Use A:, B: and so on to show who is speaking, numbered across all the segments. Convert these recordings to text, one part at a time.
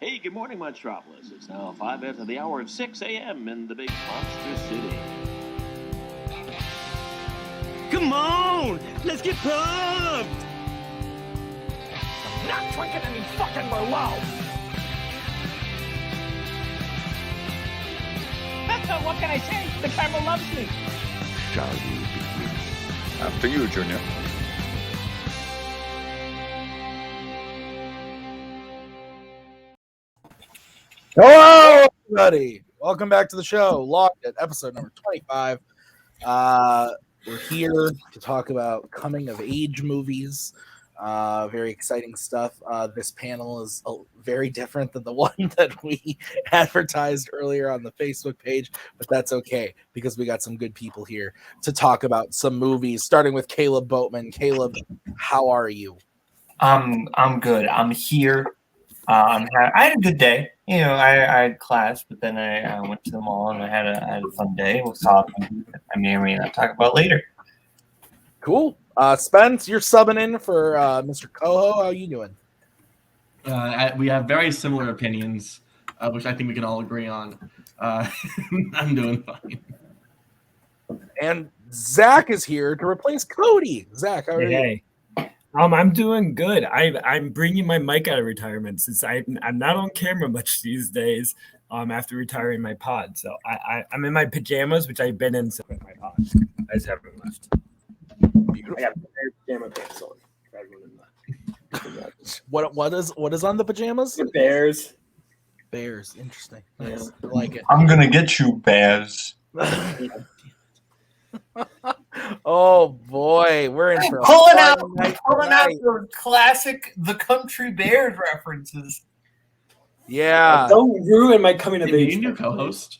A: Hey, good morning, Metropolis. It's now 5 after the hour of 6 a.m. in the big monster city.
B: Come on! Let's get pumped!
C: Not drinking any fucking Merlot! What can I say? The camera loves me.
D: Shall we begin?
E: After you, Junior.
F: Hello, everybody. Welcome back to the show. Logged at episode number 25. We're here to talk about coming of age movies. Very exciting stuff. This panel is very different than the one that we advertised earlier on the Facebook page, but that's okay because we got some good people here to talk about some movies, starting with Kaleb Boatman. Kaleb, how are you?
G: I'm good. I'm here. I had a good day. You know, I had class, but then I went to the mall and I had a fun day. We'll talk. I may or may not talk about later.
F: Cool. Spence, you're subbing in for Mr. Koho. How are you doing?
H: We have very similar opinions, which I think we can all agree on. I'm doing fine.
F: And Zach is here to replace Cody. Zach, how are you?
I: Hey. I'm doing good. I'm bringing my mic out of retirement since I'm not on camera much these days. After retiring my pod, so I'm in my pajamas, which I've been in since my pod. I just haven't left.
F: Beautiful.
I: I got pajama pants on.
F: What is on the pajamas?
I: The Bears.
F: Bears. Interesting. Nice. I like it.
G: I'm gonna get you, Bears.
F: Oh boy, we're in for
G: pulling out the classic The Country Bears references.
F: Yeah.
I: Don't ruin my coming of age.
H: You new co-host.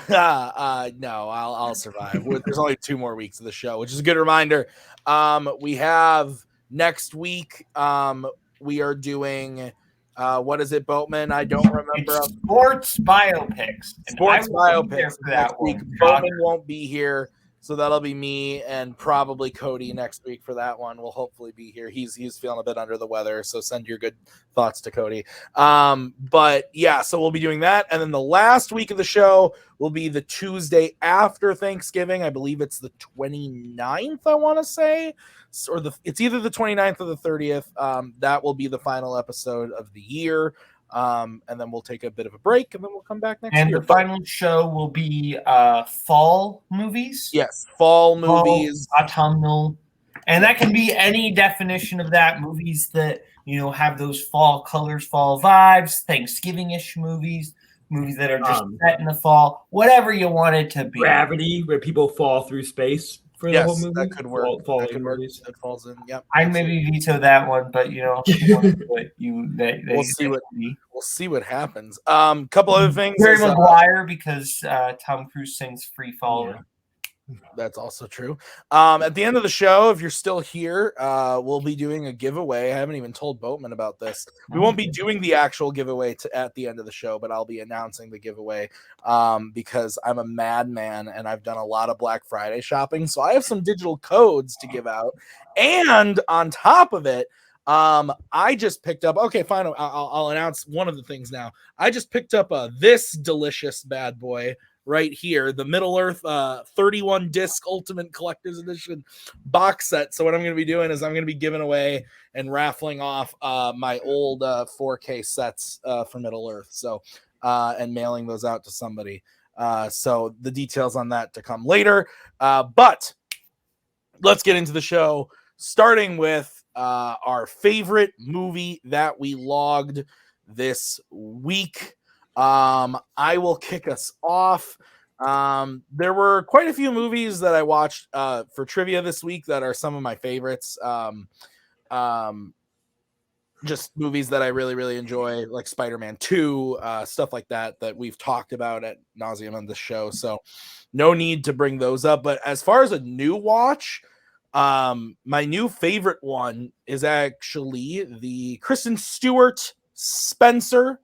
F: No, I'll survive. There's only 2 more weeks of the show, which is a good reminder. We have next week. We are doing. What is it, Boatman? I don't remember.
G: It's sports biopics.
F: Sports biopics.
G: Next
F: week. Boatman won't be here, so that'll be me and probably Cody next week for that one. We'll hopefully be here. He's feeling a bit under the weather, so send your good thoughts to Cody. But yeah, so we'll be doing that, and then the last week of the show will be the Tuesday after Thanksgiving. I believe it's the 29th, I want to say, or it's either the 29th or the 30th. That will be the final episode of the year. And then we'll take a bit of a break, and then we'll come back next year.
G: And the final show will be fall movies.
F: Yes, fall movies,
G: autumnal, and that can be any definition of that. Movies that have those fall colors, fall vibes, Thanksgiving-ish movies that are just set in the fall, whatever you want it to be.
I: Gravity, where people fall through space. For the whole movie?
F: That could work. That could work. It falls in. Yep.
G: I maybe veto that one, but we'll
F: see what happens. Couple other things.
G: Jerry Maguire, because Tom Cruise sings "Free Fall."
F: Yeah. That's also true. At the end of the show, if you're still here, we'll be doing a giveaway. I haven't even told Boatman about this. We won't be doing the actual giveaway at the end of the show, but I'll be announcing the giveaway because I'm a madman and I've done a lot of Black Friday shopping. So I have some digital codes to give out. And on top of it, I just picked up, okay, fine. I'll announce one of the things now. I just picked up this delicious bad boy right here, the Middle Earth 31 disc Ultimate Collector's Edition box set. So what I'm going to be doing is I'm going to be giving away and raffling off my old 4K sets for Middle Earth. So and mailing those out to somebody. So the details on that to come later. But let's get into the show, starting with our favorite movie that we logged this week. I will kick us off. There were quite a few movies that I watched for trivia this week that are some of my favorites. Just movies that I really, really enjoy, like Spider-Man 2, stuff like that we've talked about at nauseum on the show. So no need to bring those up. But as far as a new watch, my new favorite one is actually the Kristen Stewart Spencer.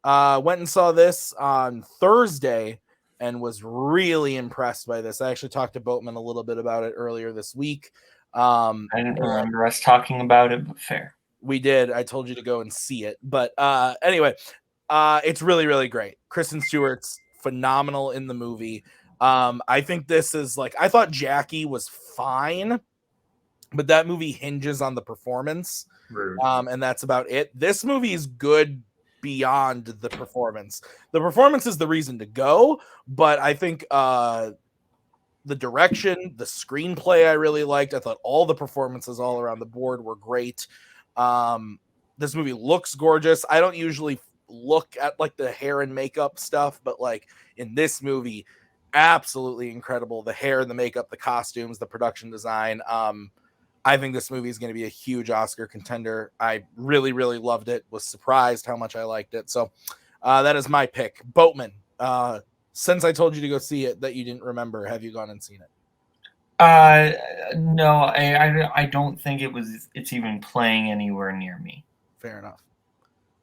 F: Went and saw this on Thursday and was really impressed by this. I actually talked to Boatman a little bit about it earlier this week.
G: I didn't remember us talking about it, but fair.
F: We did. I told you to go and see it. But anyway, it's really, really great. Kristen Stewart's phenomenal in the movie. I think this is like, I thought Jackie was fine, but that movie hinges on the performance. And that's about it. This movie is good beyond the performance. The performance is the reason to go, but I think the direction, the screenplay I really liked. I thought all the performances all around the board were great. This movie looks gorgeous. I don't usually look at like the hair and makeup stuff, but like in this movie, absolutely incredible. The hair, the makeup, the costumes, the production design. I think this movie is going to be a huge Oscar contender. I really, really loved it. Was surprised how much I liked it. So that is my pick. Boatman, since I told you to go see it that you didn't remember, have you gone and seen it?
G: No, I don't think it's even playing anywhere near me.
F: Fair enough.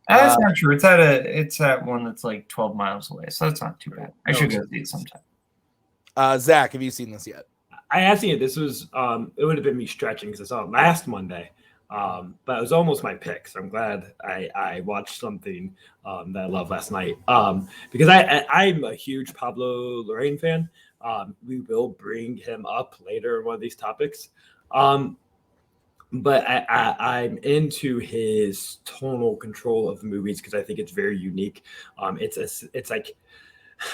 G: That's not true. It's at one that's like 12 miles away, so that's not too bad. I should go see it sometime.
F: Zach, have you seen this yet?
I: I have seen it. This was it would have been me stretching because I saw it last Monday, but it was almost my pick. So I'm glad I watched something that I loved last night because I'm a huge Pablo Larraín fan. We will bring him up later in one of these topics, but I'm into his tonal control of the movies because I think it's very unique. It's like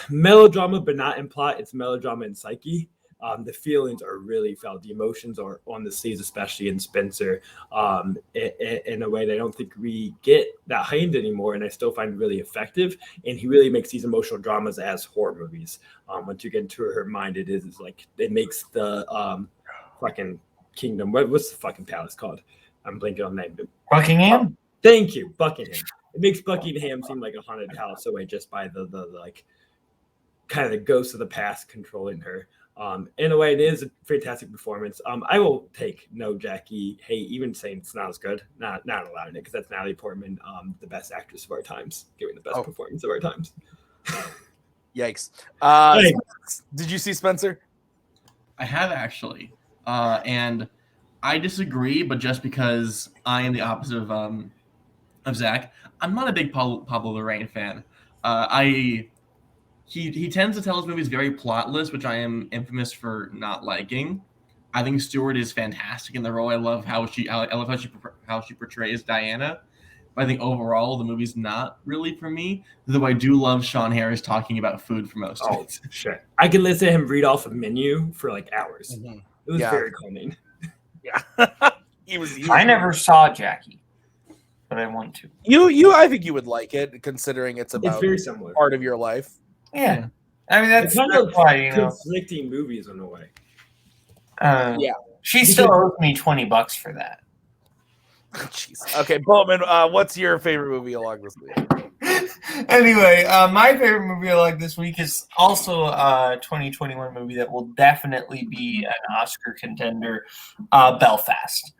I: melodrama, but not in plot. It's melodrama in psyche. The feelings are really felt. The emotions are on the sleeves, especially in Spencer, in a way that I don't think we get that heightened anymore. And I still find really effective. And he really makes these emotional dramas as horror movies. Once you get into her mind, it's like it makes the fucking kingdom. What's the fucking palace called? I'm blanking on the name.
G: Buckingham.
I: Thank you, Buckingham. It makes Buckingham seem like a haunted palace away just by the like kind of the ghosts of the past controlling her. In a way, it is a fantastic performance. I will take no Jackie. Hey, even saying it's not as good, not allowing it because that's Natalie Portman, the best actress of our times, giving the best performance of our times.
F: Yikes! Did you see Spencer?
H: I have actually, and I disagree, but just because I am the opposite of Zach, I'm not a big Pablo Larraín fan. He tends to tell his movies very plotless, which I am infamous for not liking. I think Stewart is fantastic in the role. I love how she portrays Diana. But I think overall the movie's not really for me. Though I do love Sean Harris talking about food for most of it.
I: Sure, I could listen to him read off a menu for like hours.
F: Mm-hmm.
I: It was very calming.
F: Yeah, he was.
G: I never saw Jackie, but I want to.
F: I think you would like it, considering it's
I: very similar
F: part of your life.
G: Yeah, I mean that's
I: kind of
G: why
I: conflicting movies in a way.
G: Yeah, she still owes me $20 for that.
F: Jeez. Okay, Boatman, what's your favorite movie along this week?
G: Anyway, my favorite movie I like this week is also a 2021 movie that will definitely be an Oscar contender, Belfast.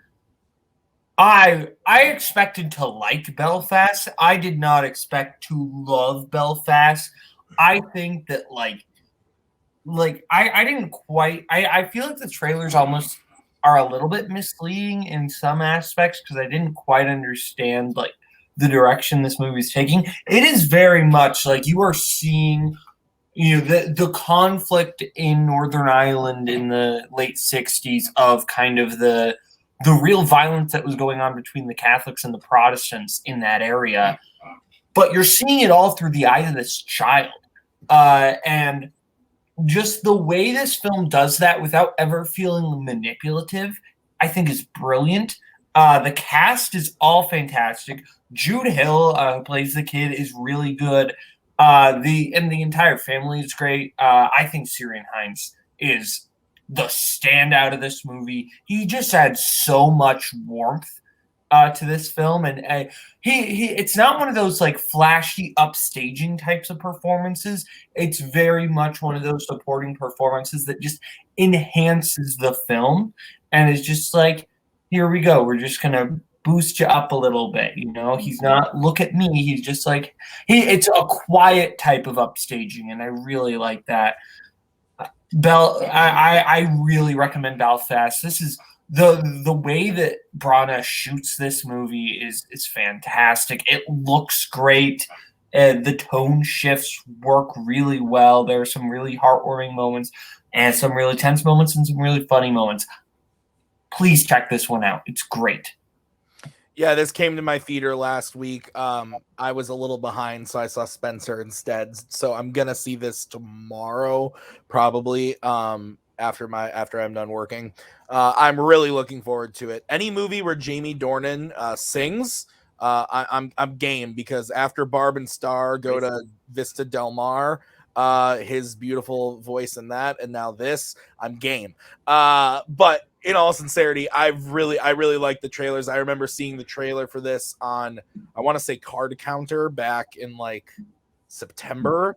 G: I expected to like Belfast. I did not expect to love Belfast. I think that I didn't quite. I feel like the trailers almost are a little bit misleading in some aspects because I didn't quite understand the direction this movie is taking. It is very much like you are seeing, the conflict in Northern Ireland in the late 60s of kind of the real violence that was going on between the Catholics and the Protestants in that area. But you're seeing it all through the eyes of this child. And just the way this film does that without ever feeling manipulative, I think is brilliant. The cast is all fantastic. Jude Hill, who plays the kid, is really good. The entire family is great. I think Ciarán Hinds is the standout of this movie. He just adds so much warmth to this film, and he it's not one of those flashy upstaging types of performances. It's very much one of those supporting performances that just enhances the film and is just here we go, we're just gonna boost you up a little bit. He's not look at me, he's just it's a quiet type of upstaging, and I really like that. I really recommend Belfast. This is the way that Brana shoots this movie is fantastic. It looks great. The tone shifts work really well. There are some really heartwarming moments and some really tense moments and some really funny moments. Please check this one out. It's great.
F: Yeah, this came to my theater last week. I was a little behind, so I saw Spencer instead. So I'm gonna see this tomorrow, probably. After I'm done working. I'm really looking forward to it. Any movie where Jamie Dornan sings, I'm game, because after Barb and Star go to Vista Del Mar, his beautiful voice in that, and now this, I'm game. But in all sincerity, I really like the trailers. I remember seeing the trailer for this on, I want to say, Card Counter back in like September,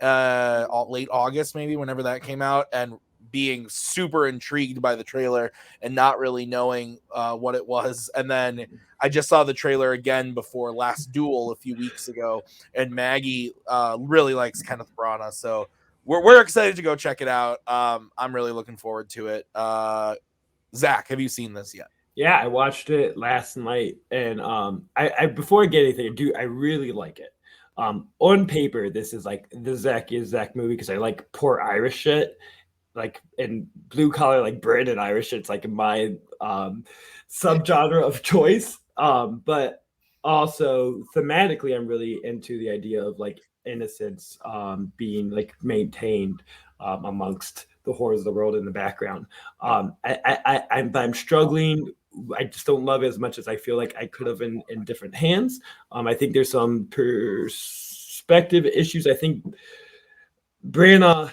F: late August, maybe, whenever that came out, and being super intrigued by the trailer and not really knowing what it was. And then I just saw the trailer again before Last Duel a few weeks ago, and Maggie really likes Kenneth Branagh, so we're excited to go check it out. I'm really looking forward to it. Zach, have you seen this yet?
I: Yeah, I watched it last night, and I before I get anything, I really like it. On paper, this is like the Zach movie, because I like poor Irish shit, like in blue collar, like Brandon Irish. It's like my subgenre of choice. But also thematically, I'm really into the idea of like innocence being like maintained amongst the horrors of the world in the background. I'm struggling. I just don't love it as much as I feel like I could have in different hands. I think there's some perspective issues. I think Branagh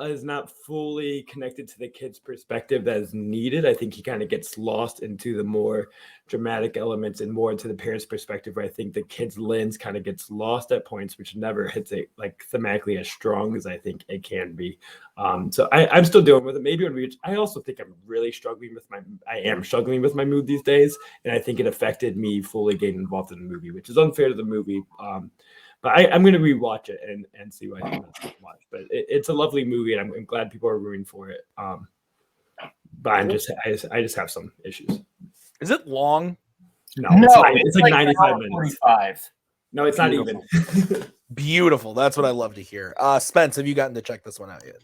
I: is not fully connected to the kid's perspective that is needed. I think he kind of gets lost into the more dramatic elements and more into the parents' perspective, where I think the kid's lens kind of gets lost at points, which never hits it like thematically as strong as I think it can be. So I'm still dealing with it. Maybe on reach, I also think I am struggling with my mood these days, and I think it affected me fully getting involved in the movie, which is unfair to the movie. But I'm going to rewatch it and see what I think that's watch. But it's a lovely movie, and I'm glad people are rooting for it. But I just have some issues.
F: Is it long?
G: No,
I: it's like 95 minutes.
G: 45.
I: No, it's
F: Beautiful.
I: Not even.
F: Beautiful. That's what I love to hear. Spence, have you gotten to check this one out yet?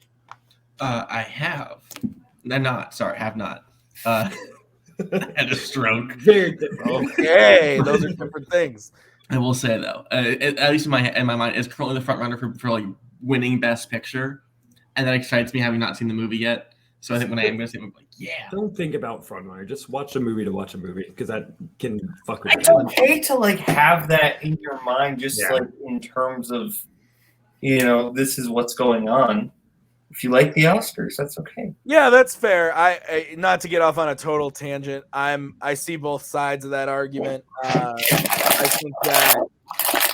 H: I have. Have not. I had a stroke.
I: Very different.
F: Okay, those are different things.
H: I will say though, at least in my mind, is currently the front runner for like winning Best Picture, and that excites me, having not seen the movie yet. So I think when I am going to see it, I'm like, yeah.
I: Don't think about front runner. Just watch a movie to watch a movie, because that can fuck with
G: It's okay to like have that in your mind, just like in terms of, this is what's going on. If you like the Oscars, that's okay.
F: Yeah, that's fair. I not to get off on a total tangent. I see both sides of that argument. I think that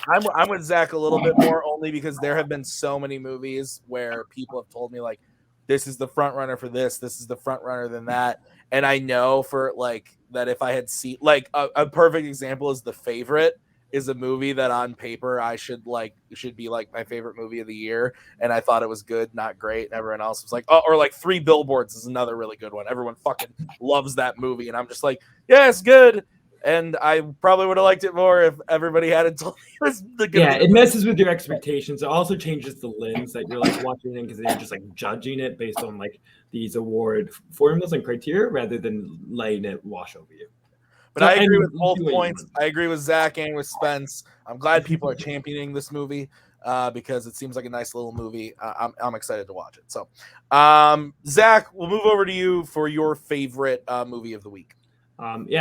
F: I'm with Zach a little bit more, only because there have been so many movies where people have told me like, this is the front runner for this is the front runner than that, and I know for like that if I had seen like a perfect example is The Favorite. Is a movie that on paper I should be like my favorite movie of the year, and I thought it was good, not great, and everyone else was like, oh, or like Three Billboards is another really good one. Everyone fucking loves that movie, and I'm just like, yeah, it's good, and I probably would have liked it more if everybody hadn't told me it was the good.
I: Yeah, it messes with your expectations. It also changes the lens that you're like watching it, because you're just like judging it based on like these award formulas and criteria rather than letting it wash over you.
F: But I agree with both points. I agree with Zach and with Spence. I'm glad people are championing this movie because it seems like a nice little movie. I'm excited to watch it. So, Zach, we'll move over to you for your favorite movie of the week.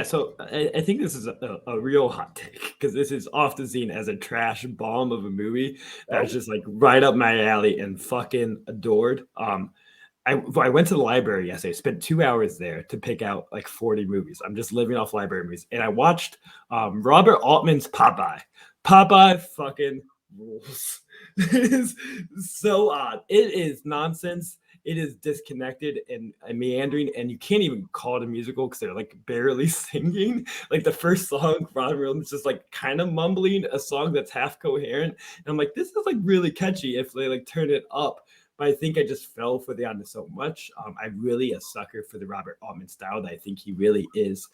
I: So I think this is a real hot take, because this is often seen as a trash bomb of a movie that's just like right up my alley and fucking adored. I went to the library yesterday, spent 2 hours there to pick out like 40 movies. I'm just living off library movies. And I watched Robert Altman's Popeye. Popeye fucking rules. It is so odd. It is nonsense. It is disconnected and meandering, and you can't even call it a musical because they're like barely singing. Like the first song, Ron Williams just like kind of mumbling a song that's half coherent. And I'm like, this is like really catchy if they like turn it up. but I think I just fell for the Honor so much. I'm really a sucker for the Robert Altman style. That I think he really is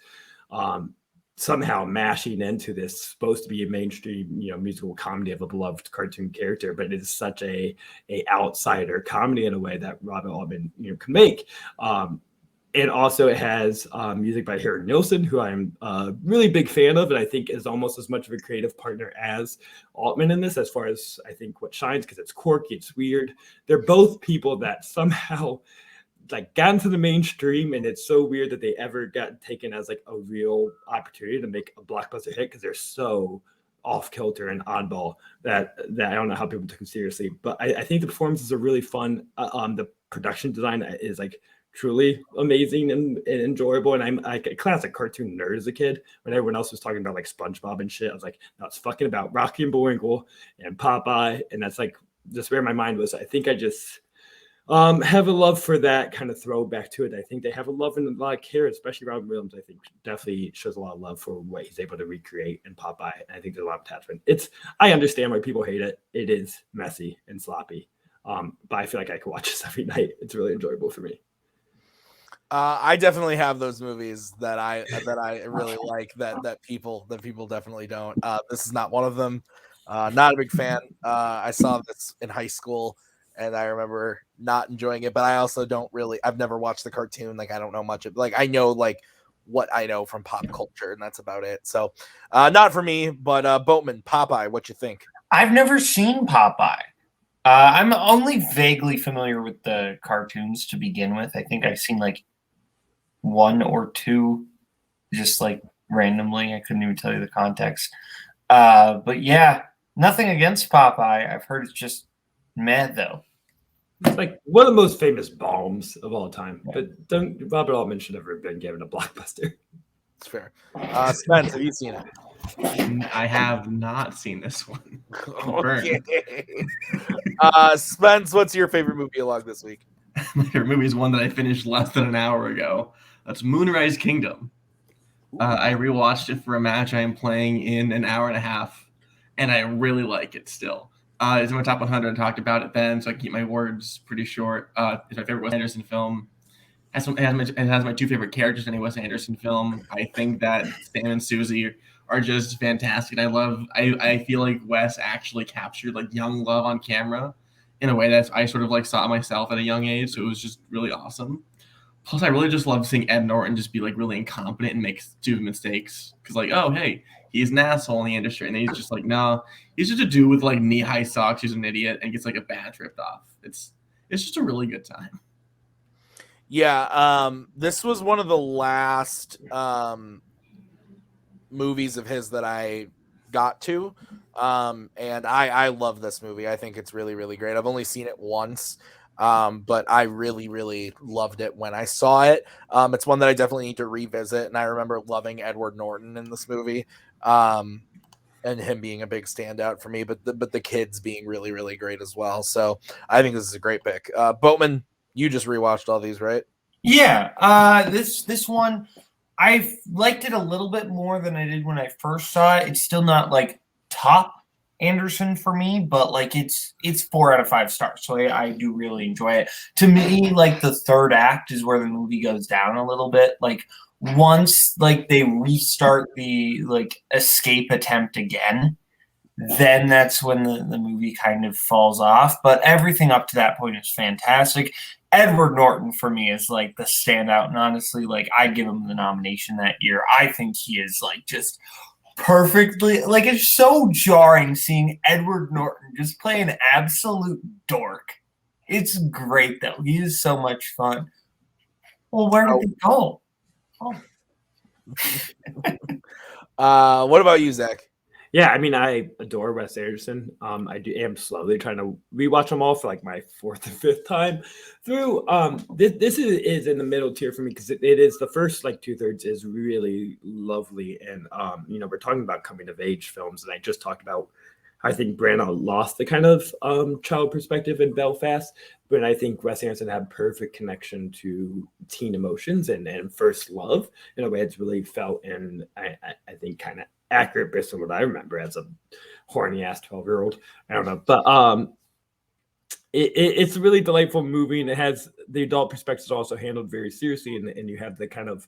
I: somehow mashing into this supposed to be a mainstream, musical comedy of a beloved cartoon character, but it is such a outsider comedy in a way that Robert Altman can make. And also it has music by Harry Nilsson, who I'm a really big fan of, and I think is almost as much of a creative partner as Altman in this, as far as I think what shines, because it's quirky, it's weird. They're both people that somehow got into the mainstream, and it's so weird that they ever got taken as a real opportunity to make a blockbuster hit, because they're so off kilter and oddball that I don't know how people took them seriously. But I think the performances are really fun. The production design is truly amazing and enjoyable. And I'm a classic cartoon nerd as a kid. When everyone else was talking about SpongeBob and shit, I was like, no, it's fucking about Rocky and Bullwinkle and Popeye, and that's just where my mind was. I think I just have a love for that kind of throwback to it. I think they have a love and a lot of care, especially Robin Williams. I think definitely shows a lot of love for what he's able to recreate in Popeye. And I think there's a lot of attachment. I understand why people hate it. It is messy and sloppy. But I feel like I could watch this every night. It's really enjoyable for me.
F: I definitely have those movies that I really like that people definitely don't. This is not one of them. Not a big fan. I saw this in high school, and I remember not enjoying it, but I also I've never watched the cartoon. I don't know much of, I know what I know from pop culture, and that's about it. So not for me, but Boatman, Popeye, what you think?
G: I've never seen Popeye. I'm only vaguely familiar with the cartoons to begin with. I think I've seen one or two just randomly. I couldn't even tell you the context. But yeah, nothing against Popeye. I've heard it's just mad though.
I: It's one of the most famous bombs of all time. Yeah. But Robert Altman should never have been given a blockbuster.
F: It's fair. Spence, have you seen it?
H: I have not seen this one.
F: Okay. Spence, what's your favorite movie along this week?
H: My favorite movie is one that I finished less than an hour ago. That's Moonrise Kingdom. I rewatched it for a match I am playing in an hour and a half, and I really like it still. It's in my top 100. I talked about it then, so I keep my words pretty short. It's my favorite Wes Anderson film. It has my two favorite characters in a Wes Anderson film. I think that Sam and Susie are just fantastic. I feel like Wes actually captured young love on camera in a way that I sort of saw myself at a young age. So it was just really awesome. Plus, I really just love seeing Ed Norton just be really incompetent and make stupid mistakes. Because oh hey, he's an asshole in the industry, and then he's just no, he's just a dude with knee-high socks who's an idiot and gets a badge ripped off. It's just a really good time.
F: Yeah, this was one of the last movies of his that I got to, and I love this movie. I think it's really, really great. I've only seen it once, but I really, really loved it when I saw it. It's one that I definitely need to revisit, and I remember loving Edward Norton in this movie, and him being a big standout for me, but the kids being really, really great as well. So I think this is a great pick. Boatman, you just rewatched all these, right?
G: Yeah. This one, I've liked it a little bit more than I did when I first saw it. It's still not top Anderson for me, but it's 4 out of 5 stars. So I do really enjoy it. To me, the third act is where the movie goes down a little bit. Once they restart the escape attempt again, then that's when the movie kind of falls off. But everything up to that point is fantastic. Edward Norton for me is the standout, and honestly, I'd give him the nomination that year. I think he is just perfectly it's so jarring seeing Edward Norton just play an absolute dork. It's great though. He is so much fun. Well, where did he go? Oh.
F: What about you, Zach?
I: Yeah, I mean, I adore Wes Anderson. I am slowly trying to rewatch them all for my 4th or 5th time through. This is in the middle tier for me because it is the first 2/3 is really lovely, and we're talking about coming of age films, and I just talked about I think Branagh lost the kind of child perspective in Belfast, but I think Wes Anderson had perfect connection to teen emotions and first love in a way it's really felt, and I think kind of accurate based on what I remember as a horny ass 12-year-old. I don't know, but it's a really delightful movie, and it has the adult perspectives also handled very seriously, and you have the kind of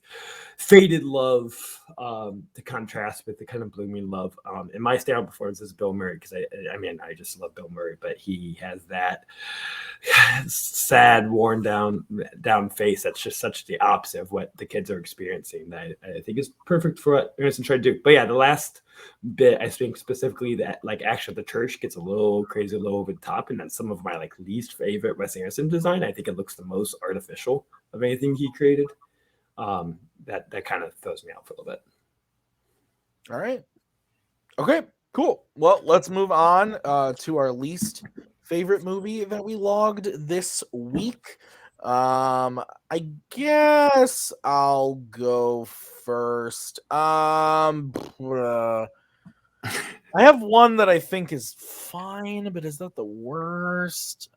I: faded love to contrast with the kind of blooming love. And my standout performance is Bill Murray, because I just love Bill Murray, but he has that sad, worn down face that's just such the opposite of what the kids are experiencing, that I think is perfect for what Anderson tried to do. But yeah, the last bit, I think specifically that like Action at the Church gets a little crazy, a little over the top, and then some of my like least favorite Wes Anderson design. I think it looks the most artificial of anything he created. That kind of throws me out for a little bit.
F: All right. Okay, cool. Well, let's move on to our least favorite movie that we logged this week. I guess I'll go first. I have one that I think is fine, but is that the worst?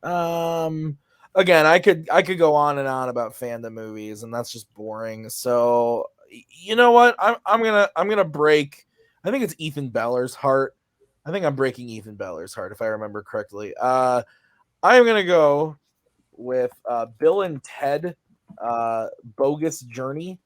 F: Again, I could go on and on about Fandom movies, and that's just boring. So you know what? I'm gonna break. I think it's Ethan Beller's heart. I think I'm breaking Ethan Beller's heart, if I remember correctly. I'm gonna go with Bill and Ted, Bogus Journey.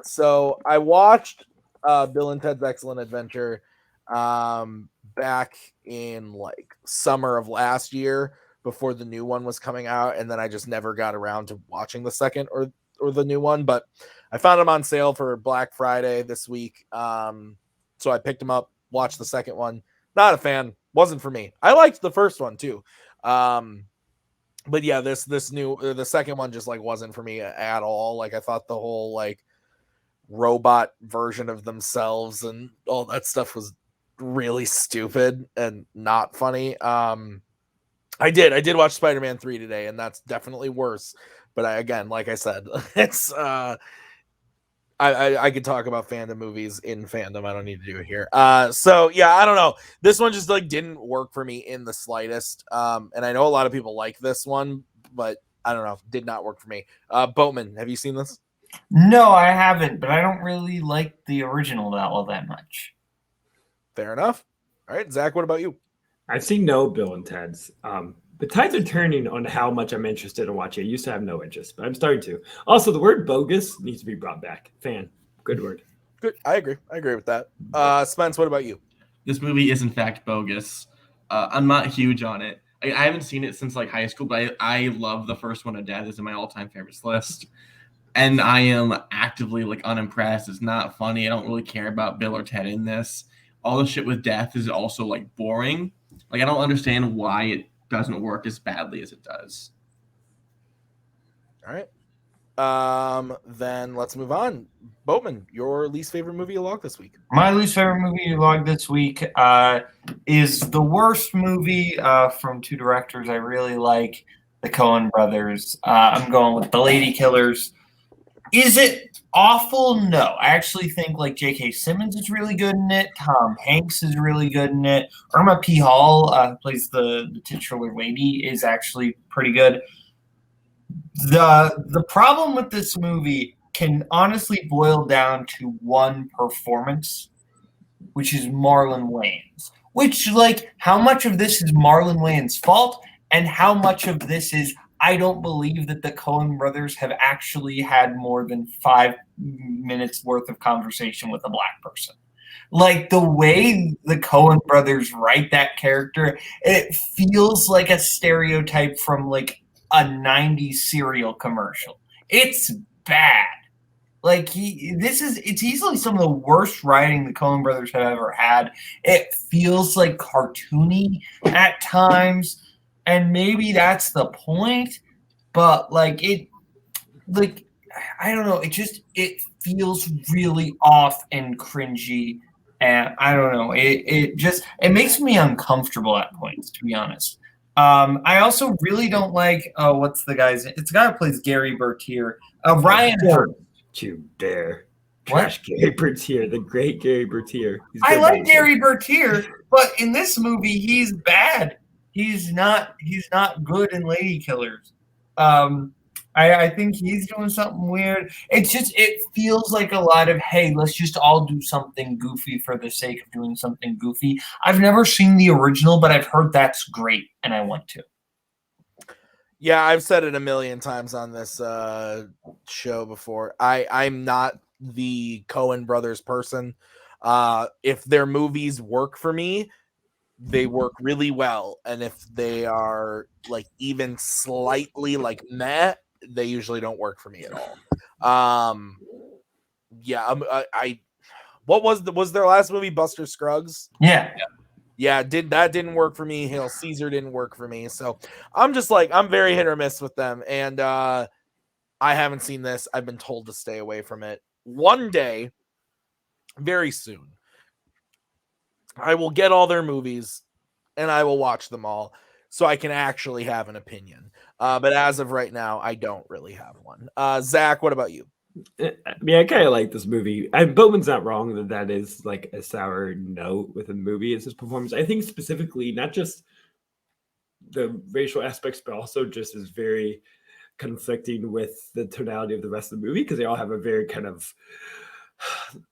F: So I watched Bill and Ted's Excellent Adventure back in like summer of last year before the new one was coming out, and then I just never got around to watching the second or the new one, but I found them on sale for Black Friday this week. So I picked them up, watched the second one. Not a fan, wasn't for me. I liked the first one too. But yeah, the second one just like wasn't for me at all. Like I thought the whole like robot version of themselves and all that stuff was really stupid and not funny. I did watch Spider-Man 3 today, and that's definitely worse. But again, like I said, it's I could talk about Fandom movies in Fandom. I don't need to do it here. So yeah, I don't know. This one just like didn't work for me in the slightest. And I know a lot of people like this one, but I don't know, did not work for me. Boatman, have you seen this?
G: No, I haven't, but I don't really like the original that much.
F: Fair enough. All right, Zach, what about you?
I: I've seen no Bill and Ted's. The tides are turning on how much I'm interested in watching. I used to have no interest, but I'm starting to. Also, the word bogus needs to be brought back. Fan. Good word.
F: Good. I agree with that. Spence, what about you?
H: This movie is in fact bogus. I'm not huge on it. I haven't seen it since like high school, but I love the first one to death. It's in my all-time favorites list. And I am actively like unimpressed. It's not funny. I don't really care about Bill or Ted in this. All the shit with death is also like boring. Like I don't understand why it doesn't work as badly as it does.
F: All right. Then let's move on. Boatman, your least favorite movie you logged this week?
G: My least favorite movie you logged this week is the worst movie from two directors I really like, the Coen brothers. I'm going with The Lady Killers. Is it awful? No. I actually think like J.K. Simmons is really good in it. Tom Hanks is really good in it. Irma P. Hall, who plays the titular lady, is actually pretty good. The problem with this movie can honestly boil down to one performance, which is Marlon Wayans. Which, like, how much of this is Marlon Wayans' fault and how much of this is I don't believe that the Coen brothers have actually had more than 5 minutes worth of conversation with a black person. Like the way the Coen brothers write that character, it feels like a stereotype from like a 90s cereal commercial. It's bad. Like it's easily some of the worst writing the Coen brothers have ever had. It feels like cartoony at times. And maybe that's the point, but I don't know. It feels really off and cringy, and I don't know. It makes me uncomfortable at points, to be honest. I also really don't like what's the guy's name? It's the guy who plays Gary Bertier. Ryan Hurst.
I: You dare.
G: What?
I: Gary Bertier, the great Gary Bertier.
G: I like Gary Bertier, but in this movie, he's bad. He's not good in Lady Killers. I think he's doing something weird. It feels like a lot of, hey, let's just all do something goofy for the sake of doing something goofy. I've never seen the original, but I've heard that's great, and I want to.
F: Yeah, I've said it a million times on this show before. I'm not the Coen brothers person. If their movies work for me, they work really well. And if they are like even slightly like meh, they usually don't work for me at all. What was their last movie, Buster Scruggs? Yeah, didn't work for me. Hail Caesar didn't work for me. So I'm just like, I'm very hit or miss with them. And I haven't seen this. I've been told to stay away from it. One day, very soon, I will get all their movies and I will watch them all so I can actually have an opinion. But as of right now, I don't really have one. Zach, what about you?
I: I mean, I kind of like this movie. Boatman's not wrong that is like a sour note within the movie. It's his performance. I think specifically not just the racial aspects, but also just is very conflicting with the tonality of the rest of the movie because they all have a very kind of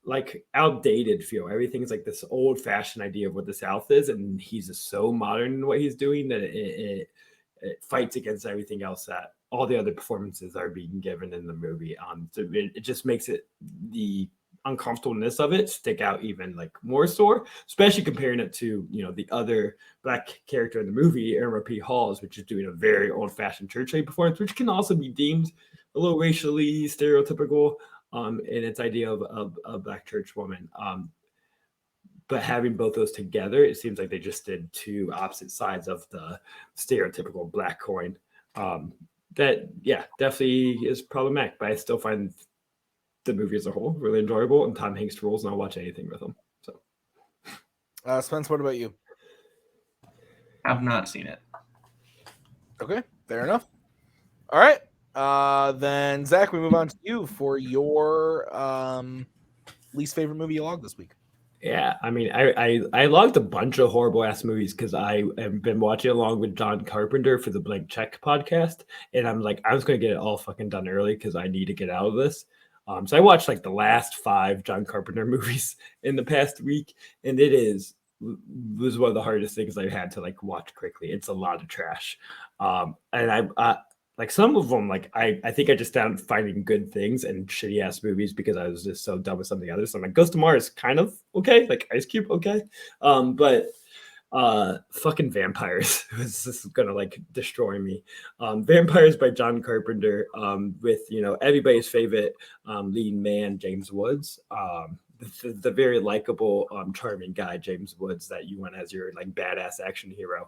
I: like outdated feel. Everything's like this old-fashioned idea of what the South is, and he's just so modern in what he's doing that it fights against everything else that all the other performances are being given in the movie. So it just makes it the uncomfortableness of it stick out even like more sore, especially comparing it to the other black character in the movie, Irma P. Halls, which is doing a very old-fashioned church lady performance, which can also be deemed a little racially stereotypical in its idea of a black church woman. But having both those together, it seems like they just did two opposite sides of the stereotypical black coin. That definitely is problematic, but I still find the movie as a whole really enjoyable, and Tom Hanks rules, and I'll watch anything with him. So,
F: Spence, what about you?
H: I've not seen it.
F: Okay, fair enough. All right, then Zach, we move on to you for your least favorite movie you logged this week.
I: Yeah, I mean, I logged a bunch of horrible ass movies because I have been watching along with John Carpenter for the Blank Check podcast, and I'm like, I was going to get it all fucking done early because I need to get out of this. So I watched like the last 5 John Carpenter movies in the past week, and it was one of the hardest things I've had to like watch quickly. It's a lot of trash, and I like some of them, like I think I just started finding good things and shitty ass movies because I was just so done with something else. So I'm like, Ghost of Mars kind of okay, like Ice Cube okay, but fucking Vampires was just gonna like destroy me. Vampires by John Carpenter, with everybody's favorite lead man James Woods, the very likable charming guy James Woods that you want as your like badass action hero.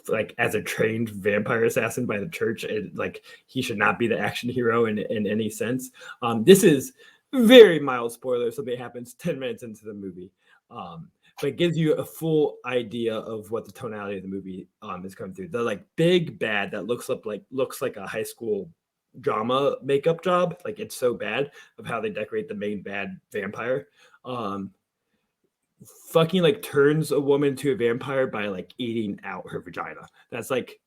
I: Like as a trained vampire assassin by the church, like he should not be the action hero in any sense. This is very mild spoiler. Something happens 10 minutes into the movie, but it gives you a full idea of what the tonality of the movie is coming through. The like big bad that looks like a high school drama makeup job. Like it's so bad of how they decorate the main bad vampire. Fucking like turns a woman to a vampire by like eating out her vagina. That's like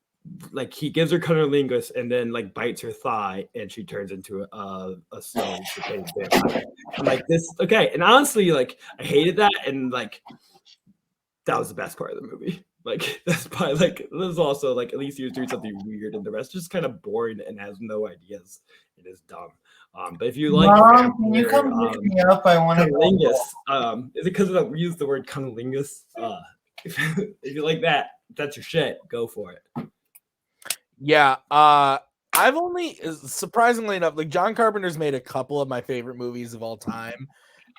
I: he gives her cunnilingus and then like bites her thigh and she turns into a slow vampire. I'm like this okay, and honestly like I hated that, and like that was the best part of the movie. Like that's probably like this is also like at least he was doing something weird, and the rest just kind of boring and has no ideas. It is dumb. But if you like,
G: Mom, can you come pick me up? I want to.
I: Is it because I use the word cunnilingus? If you like that, that's your shit. Go for it.
F: Yeah, I've only surprisingly enough, like John Carpenter's made a couple of my favorite movies of all time,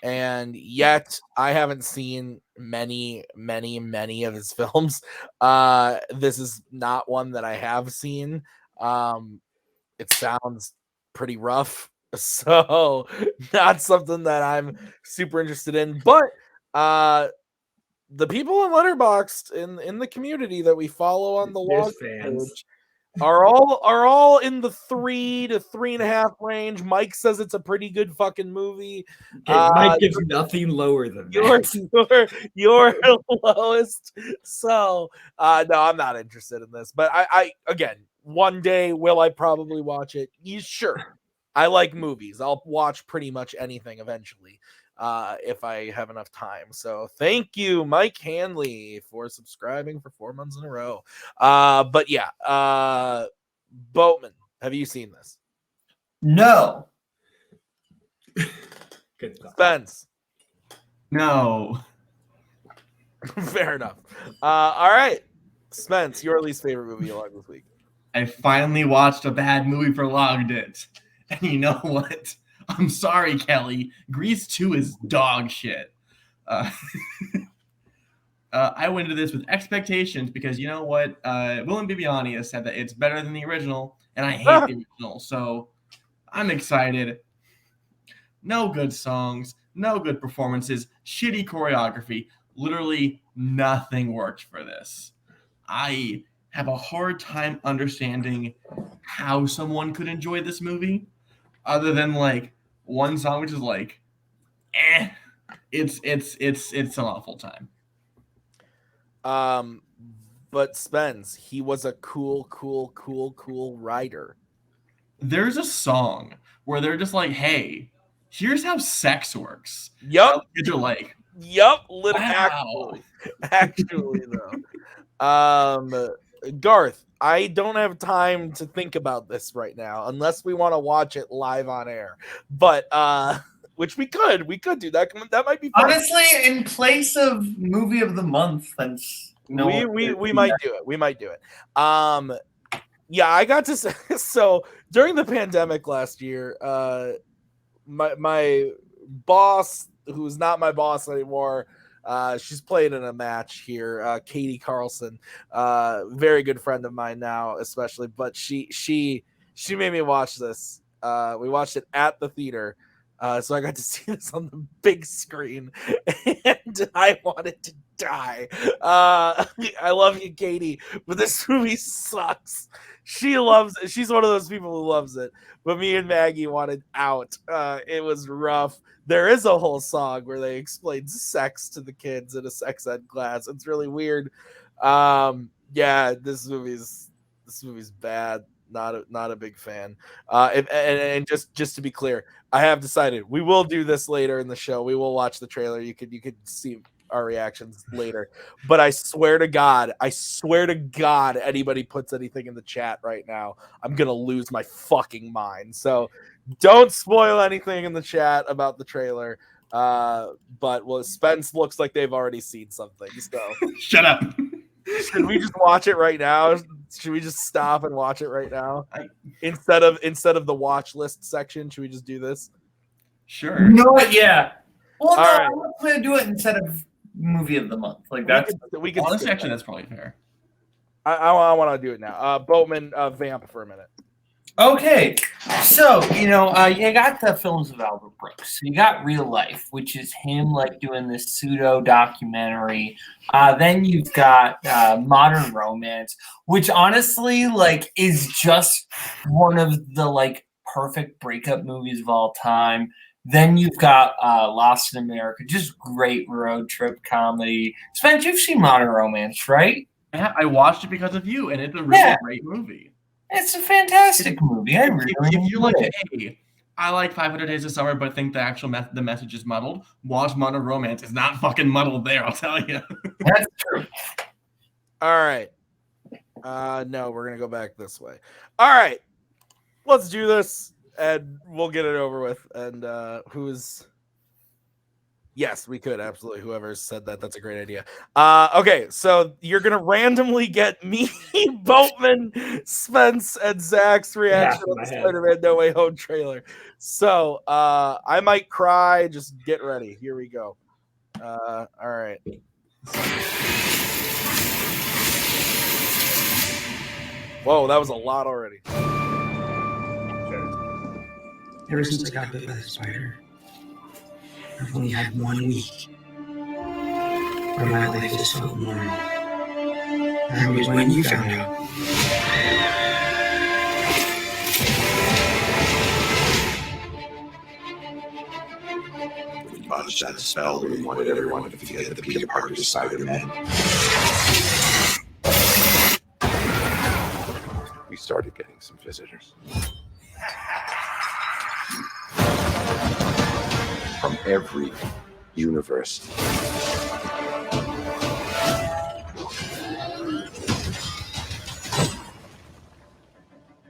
F: and yet I haven't seen many of his films. This is not one that I have seen. It sounds pretty rough, so not something that I'm super interested in. But the people in Letterboxd in the community that we follow on the log page are all in the 3 to 3.5 range. Mike says it's a pretty good fucking movie.
I: Mike gives nothing lower than
F: your lowest. So no, I'm not interested in this. But I again, one day, will I probably watch it? Sure. I like movies. I'll watch pretty much anything eventually if I have enough time. So thank you, Mike Hanley, for subscribing for 4 months in a row. But yeah, Boatman, have you seen this?
G: No.
I: Good stuff.
F: Spence.
H: No.
F: Fair enough. All right. Spence, your least favorite movie you logged this week.
H: I finally watched a bad movie for Logged It. And you know what? I'm sorry, Kelly. Grease 2 is dog shit. I went into this with expectations because you know what? Willem Bibiani has said that it's better than the original, and I hate the original. So I'm excited. No good songs, no good performances, shitty choreography. Literally nothing worked for this. I have a hard time understanding how someone could enjoy this movie other than like one song which is like it's an awful time.
F: But Spence, he was a cool writer.
H: There's a song where they're just like, hey, here's how sex works.
F: Yup.
H: You're like,
F: yup,
H: wow.
F: actually though. Garth, I don't have time to think about this right now unless we want to watch it live on air. But which we could do that. That might be fun.
G: Honestly, in place of movie of the month,
F: we might do it. We might do it. Yeah, I got to say, so during the pandemic last year, my boss, who's not my boss anymore, she's played in a match here. Katie Carlson, very good friend of mine now, especially. But she made me watch this. We watched it at the theater, so I got to see this on the big screen, and I wanted to die. I love you, Katie, but this movie sucks. She loves it. She's one of those people who loves it. But me and Maggie wanted out. It was rough. There is a whole song where they explain sex to the kids in a sex ed class. It's really weird. Yeah, this movie's bad. Not a big fan. And just to be clear, I have decided we will do this later in the show. We will watch the trailer. You could see our reactions later. But I swear to God, anybody puts anything in the chat right now, I'm gonna lose my fucking mind. So don't spoil anything in the chat about the trailer. But Spence looks like they've already seen something. So
H: shut up.
F: Should we just watch it right now? Should we just stop and watch it right now? Instead of the watch list section, should we just do this?
H: Sure.
G: You know what? Yeah. Well, no,
F: right.
G: I'm going to do it instead of movie of the month. Like that's
F: we can
H: honestly, actually, that's probably fair.
F: I want to do it now. Boatman, vamp for a minute.
G: Okay, so you got the films of Albert Brooks. You got Real Life, which is him like doing this pseudo documentary. Then you've got Modern Romance, which honestly like is just one of the like perfect breakup movies of all time. Then you've got Lost in America, just great road trip comedy. Spence, you've seen Modern Romance, right?
H: Yeah, I watched it because of you, and it's a really great movie.
G: It's a fantastic movie.
H: If you're like, hey, I like 500 Days of Summer, but think the actual the message is muddled, watch Modern Romance. It's not fucking muddled there, I'll tell you.
G: That's true.
F: All right. No, we're going to go back this way. All right. Let's do this, and we'll get it over with. And Yes, we could, absolutely. Whoever said that, that's a great idea. Okay, so you're going to randomly get me, Boatman, Spence, and Zach's reaction on the Spider-Man No Way Home trailer. So I might cry. Just get ready. Here we go. All right. Whoa, that was a lot already.
J: Ever since I got bit by the spider, I've only had 1 week where my life just felt normal. That was when you found out.
K: Bunched that spell where we wanted everyone to forget the Peter Parker Spider-Man. We started getting some visitors. From every universe.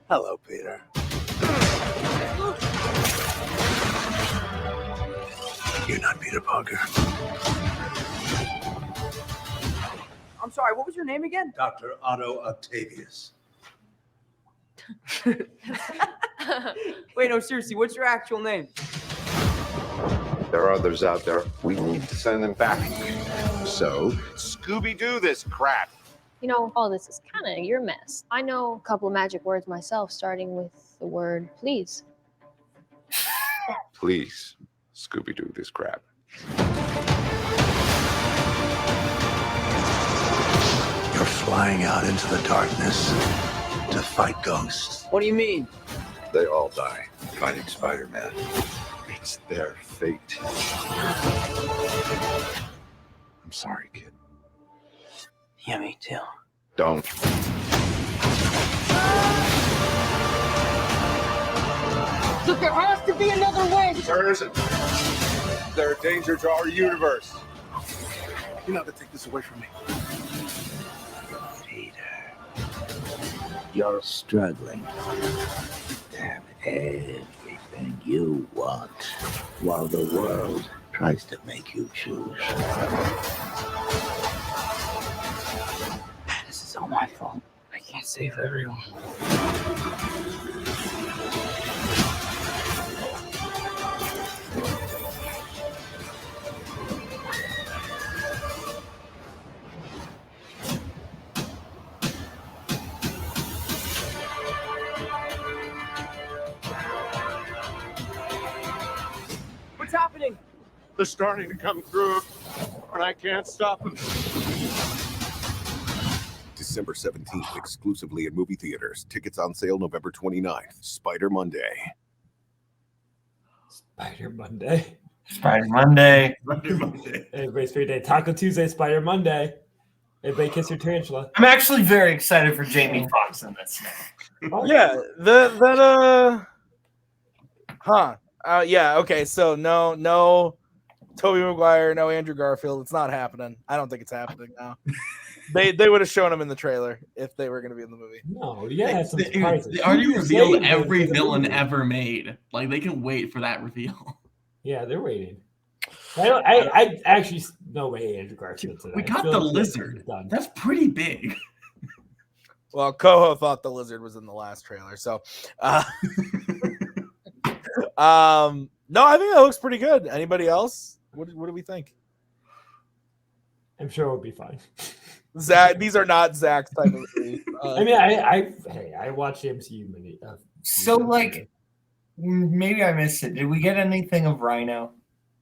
L: Hello, Peter. You're not Peter Parker.
M: I'm sorry, what was your name again?
L: Dr. Otto Octavius.
M: Wait, no, seriously, what's your actual name?
K: There are others out there. We need to send them back. So, Scooby-Doo this crap.
N: You know, all this is kind of your mess. I know a couple of magic words myself, starting with the word please.
K: Please, Scooby-Doo this crap.
L: You're flying out into the darkness to fight ghosts.
M: What do you mean?
K: They all die fighting Spider-Man. It's their fate. I'm sorry, kid.
M: Yeah, me too.
K: Don't.
M: Look, there has to be another way.
K: There isn't. They're a danger to our universe.
L: You're not gonna take this away from me.
O: You're struggling to have everything you want while the world tries to make you choose.
M: This is all my fault. I can't save everyone. What's happening?
K: They're starting to come through, and I can't stop them.
P: December 17th, exclusively in movie theaters. Tickets on sale November 29th. Spider Monday.
I: Spider Monday.
G: Spider Monday.
I: Everybody's favorite day. Taco Tuesday, Spider Monday. Everybody kiss your tarantula.
G: I'm actually very excited for Jamie Foxx in this.
F: Yeah, yeah, okay, so no Tobey Maguire, no Andrew Garfield. It's not happening. I don't think it's happening now. They would have shown him in the trailer if they were going to be in the movie.
I: No, yeah, some surprises.
H: They already revealed every villain ever made. Like, they can wait for that reveal.
I: Yeah, they're waiting. I actually no way Andrew Garfield today.
H: We got the lizard. That's pretty big.
F: Well, Koho thought the lizard was in the last trailer, so no, I think that looks pretty good. Anybody else? What do we think?
I: I'm sure it'll be fine.
F: Zach, these are not Zach's type of movies.
I: I mean, I watch MCU many.
G: So, like, maybe I missed it. Did we get anything of Rhino?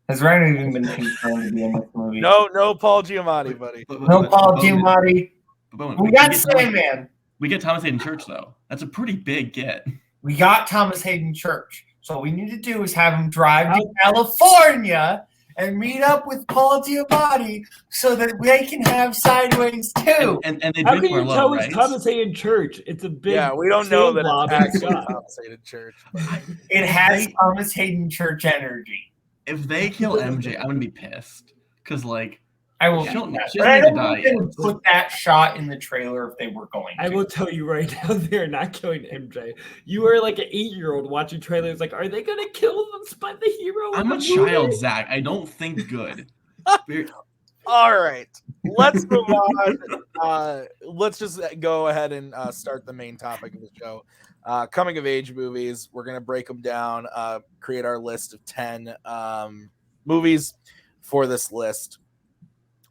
G: Has Rhino even been confirmed to be in this movie?
F: No Paul Giamatti, buddy.
G: No Paul Giamatti. We got Sandman.
H: We get Thomas Hayden Church, though. That's a pretty big get.
G: We got Thomas Hayden Church. So all we need to do is have him drive to California and meet up with Paul Giamatti so that they can have Sideways too.
H: And they
I: How
H: did
I: can you
H: for
I: tell
H: love,
I: it's
H: right?
I: Thomas Hayden Church? It's a big
F: we don't know that
I: blob
F: it's actually
I: shot.
F: Thomas Hayden Church.
G: It has Thomas Hayden Church energy.
H: If they kill MJ, I'm gonna be pissed. Because, like,
G: I will.
H: She'll
G: But
H: need
G: I
H: to
G: don't
H: die.
G: think they would put that shot in the trailer if they were going to.
I: I will tell you right now, they're not killing MJ. You are like an 8-year-old watching trailers, like, are they gonna kill the hero?
H: I'm a child, Zach. I don't think good.
F: All right, let's move on. Let's just go ahead and start the main topic of the show. Coming of age movies. We're gonna break them down. Create our list of 10 movies for this list.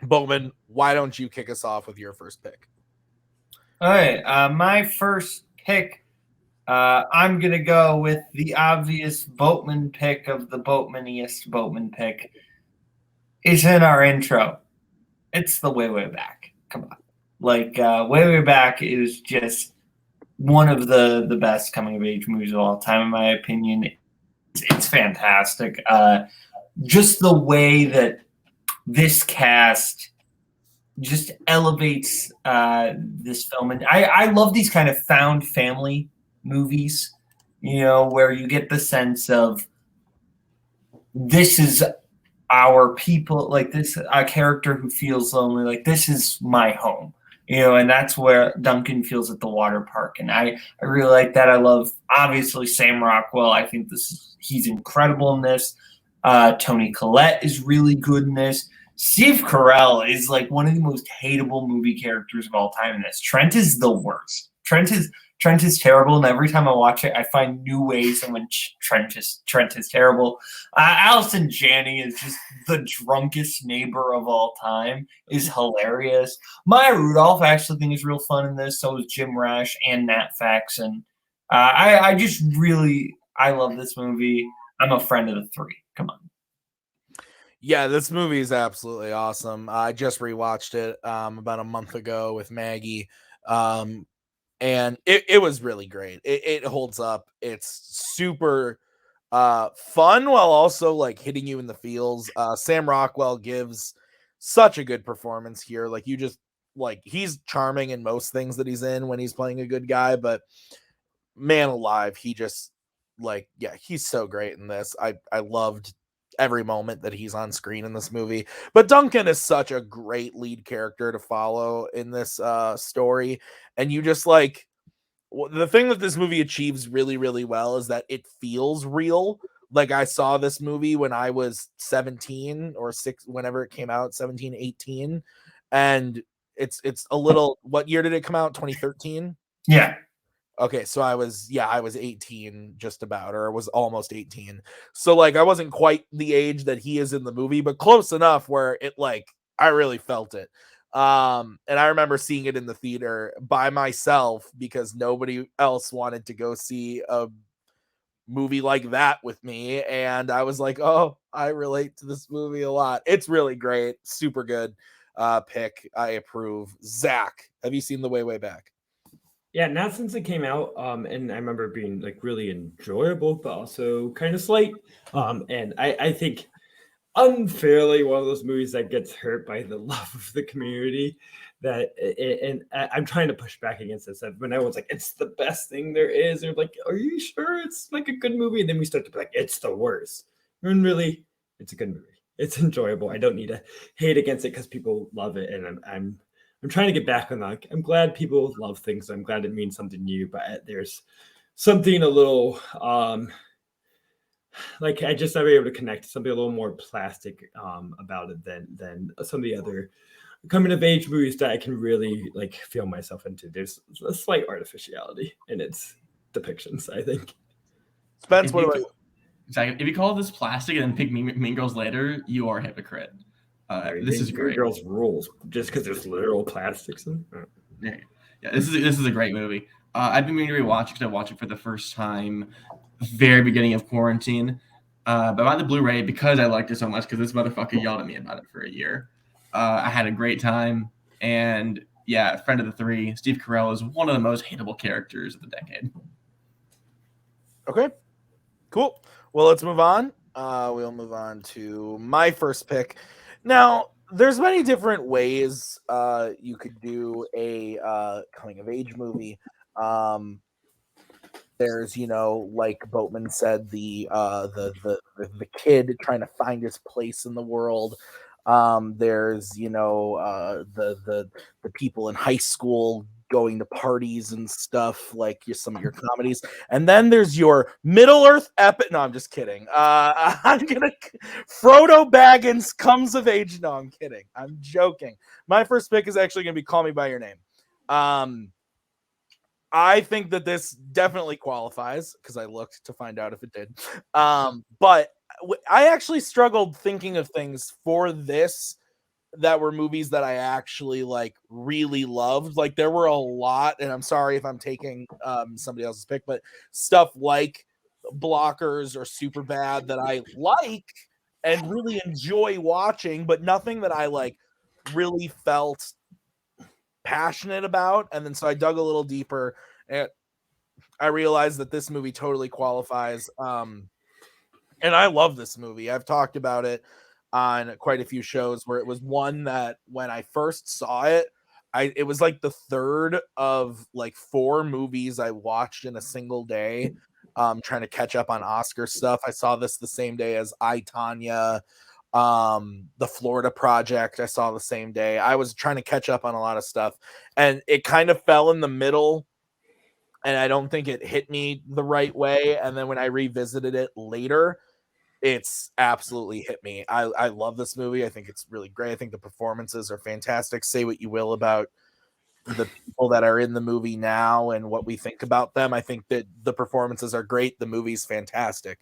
F: Boatman, why don't you kick us off with your first pick?
G: All right, my first pick, I'm going to go with the obvious Boatman pick of the Boatmaniest Boatman pick. It's in our intro. It's the Way, Way Back. Come on. Like, Way, Way Back is just one of the best coming-of-age movies of all time, in my opinion. It's fantastic. Just the way that this cast just elevates this film. And I love these kind of found family movies, you know, where you get the sense of this is our people, like this, a character who feels lonely, like this is my home, you know, and that's where Duncan feels at the water park. And I really like that. I love, obviously, Sam Rockwell. I think he's incredible in this. Toni Collette is really good in this. Steve Carell is like one of the most hateable movie characters of all time in this. Trent is the worst. Trent is terrible, and every time I watch it, I find new ways in which Trent is terrible. Allison Janney is just the drunkest neighbor of all time. Is hilarious. Maya Rudolph I actually think is real fun in this. So is Jim Rash and Nat Faxon. I just really love this movie. I'm a friend of the three. Come on.
F: Yeah, this movie is absolutely awesome. I just rewatched it about a month ago with Maggie. And it was really great. It holds up. It's super fun while also like hitting you in the feels. Sam Rockwell gives such a good performance here. Like you just like he's charming in most things that he's in when he's playing a good guy, but man alive, he just like he's so great in this. I loved every moment that he's on screen in this movie. But Duncan is such a great lead character to follow in this story. And you just like the thing that this movie achieves really, really well is that it feels real. Like I saw this movie when I was 17 or 6, whenever it came out, 17, 18. And it's a little, what year did it come out? 2013?
G: Yeah.
F: Okay, so I was 18 just about, or was almost 18. So like I wasn't quite the age that he is in the movie, but close enough where it like I really felt it. And I remember seeing it in the theater by myself because nobody else wanted to go see a movie like that with me. And I was like, oh, I relate to this movie a lot. It's really great. Super good pick. I approve. Zach, have you seen The Way, Way Back?
I: Yeah, not since it came out, and I remember it being like really enjoyable, but also kind of slight. And I think unfairly one of those movies that gets hurt by the love of the community. I'm trying to push back against this. When everyone's like, "It's the best thing there is," they're like, "Are you sure it's like a good movie?" And then we start to be like, "It's the worst." And really, it's a good movie. It's enjoyable. I don't need to hate against it because people love it, and I'm trying to get back on that. I'm glad people love things. I'm glad it means something new, but there's something a little like I just never able to connect to something a little more plastic about it than some of the other coming of age movies that I can really like feel myself into. There's a slight artificiality in its depictions, I think.
F: Spence, what about you?
H: Exactly. If you call this plastic and then pick Mean Girls later, you are a hypocrite. This is great.
I: Girls rules just because there's literal plastics in it.
H: Yeah, this is a great movie. I've been meaning to rewatch because I watched it for the first time very beginning of quarantine. But I bought the Blu-ray because I liked it so much because this motherfucker yelled at me about it for a year. I had a great time, and yeah, friend of the three, Steve Carell is one of the most hateable characters of the decade.
F: Okay, cool. Well, let's move on. We'll move on to my first pick. Now, there's many different ways you could do a coming of age movie. There's, like Boatman said, the kid trying to find his place in the world. There's, the people in high school going to parties and stuff, like some of your comedies. And then there's your Middle Earth epic. No, I'm just kidding. Frodo Baggins comes of age. No, I'm kidding. I'm joking. My first pick is actually going to be Call Me By Your Name. I think that this definitely qualifies because I looked to find out if it did. But I actually struggled thinking of things for this that were movies that I actually like really loved. Like there were a lot, and I'm sorry if I'm taking somebody else's pick, but stuff like Blockers or Superbad that I like and really enjoy watching, but nothing that I like really felt passionate about. And then so I dug a little deeper and I realized that this movie totally qualifies. And I love this movie. I've talked about it on quite a few shows where it was one that when I first saw it, it was like the third of like 4 movies I watched in a single day, trying to catch up on Oscar stuff. I saw this the same day as I, Tonya, the Florida Project. I saw the same day. I was trying to catch up on a lot of stuff, and it kind of fell in the middle, and I don't think it hit me the right way. And then when I revisited it later, it's absolutely hit me. I love this movie. I think it's really great. I think the performances are fantastic. Say what you will about the people that are in the movie now and what we think about them. I think that the performances are great. The movie's fantastic.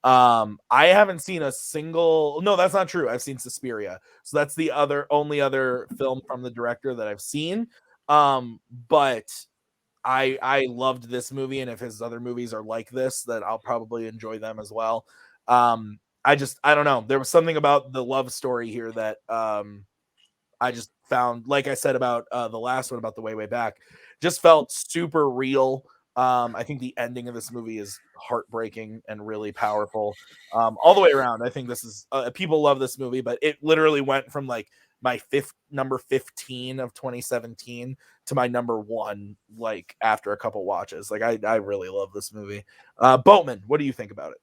F: I haven't seen a single, no, that's not true. I've seen Suspiria. So that's the only other film from the director that I've seen. But I loved this movie, and if his other movies are like this, that I'll probably enjoy them as well. I don't know. There was something about the love story here that I just found, like I said about the last one about the way back, just felt super real. I think the ending of this movie is heartbreaking and really powerful. All the way around, I think this is people love this movie, but it literally went from like my number 15 of 2017 to my number 1 like after a couple watches. Like I really love this movie. Boatman, what do you think about it?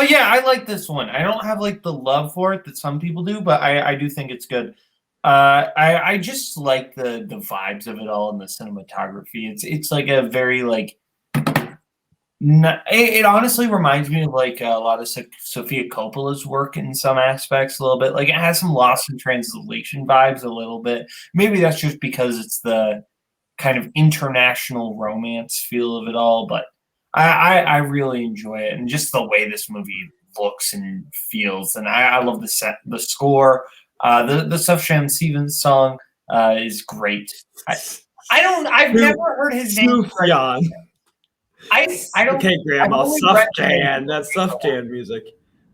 G: Yeah, I like this one. I don't have like the love for it that some people do, but I do think it's good. I just like the vibes of it all and the cinematography. It's like a very like it honestly reminds me of like a lot of Sofia Coppola's work in some aspects a little bit. Like it has some Lost in Translation vibes a little bit. Maybe that's just because it's the kind of international romance feel of it all, but I really enjoy it, and just the way this movie looks and feels. And I love the score. The Sufjan Stevens song is great. I've never heard his name.
I: Sufjan.
G: I don't.
I: Okay, Grandma. Sufjan. That's Sufjan music.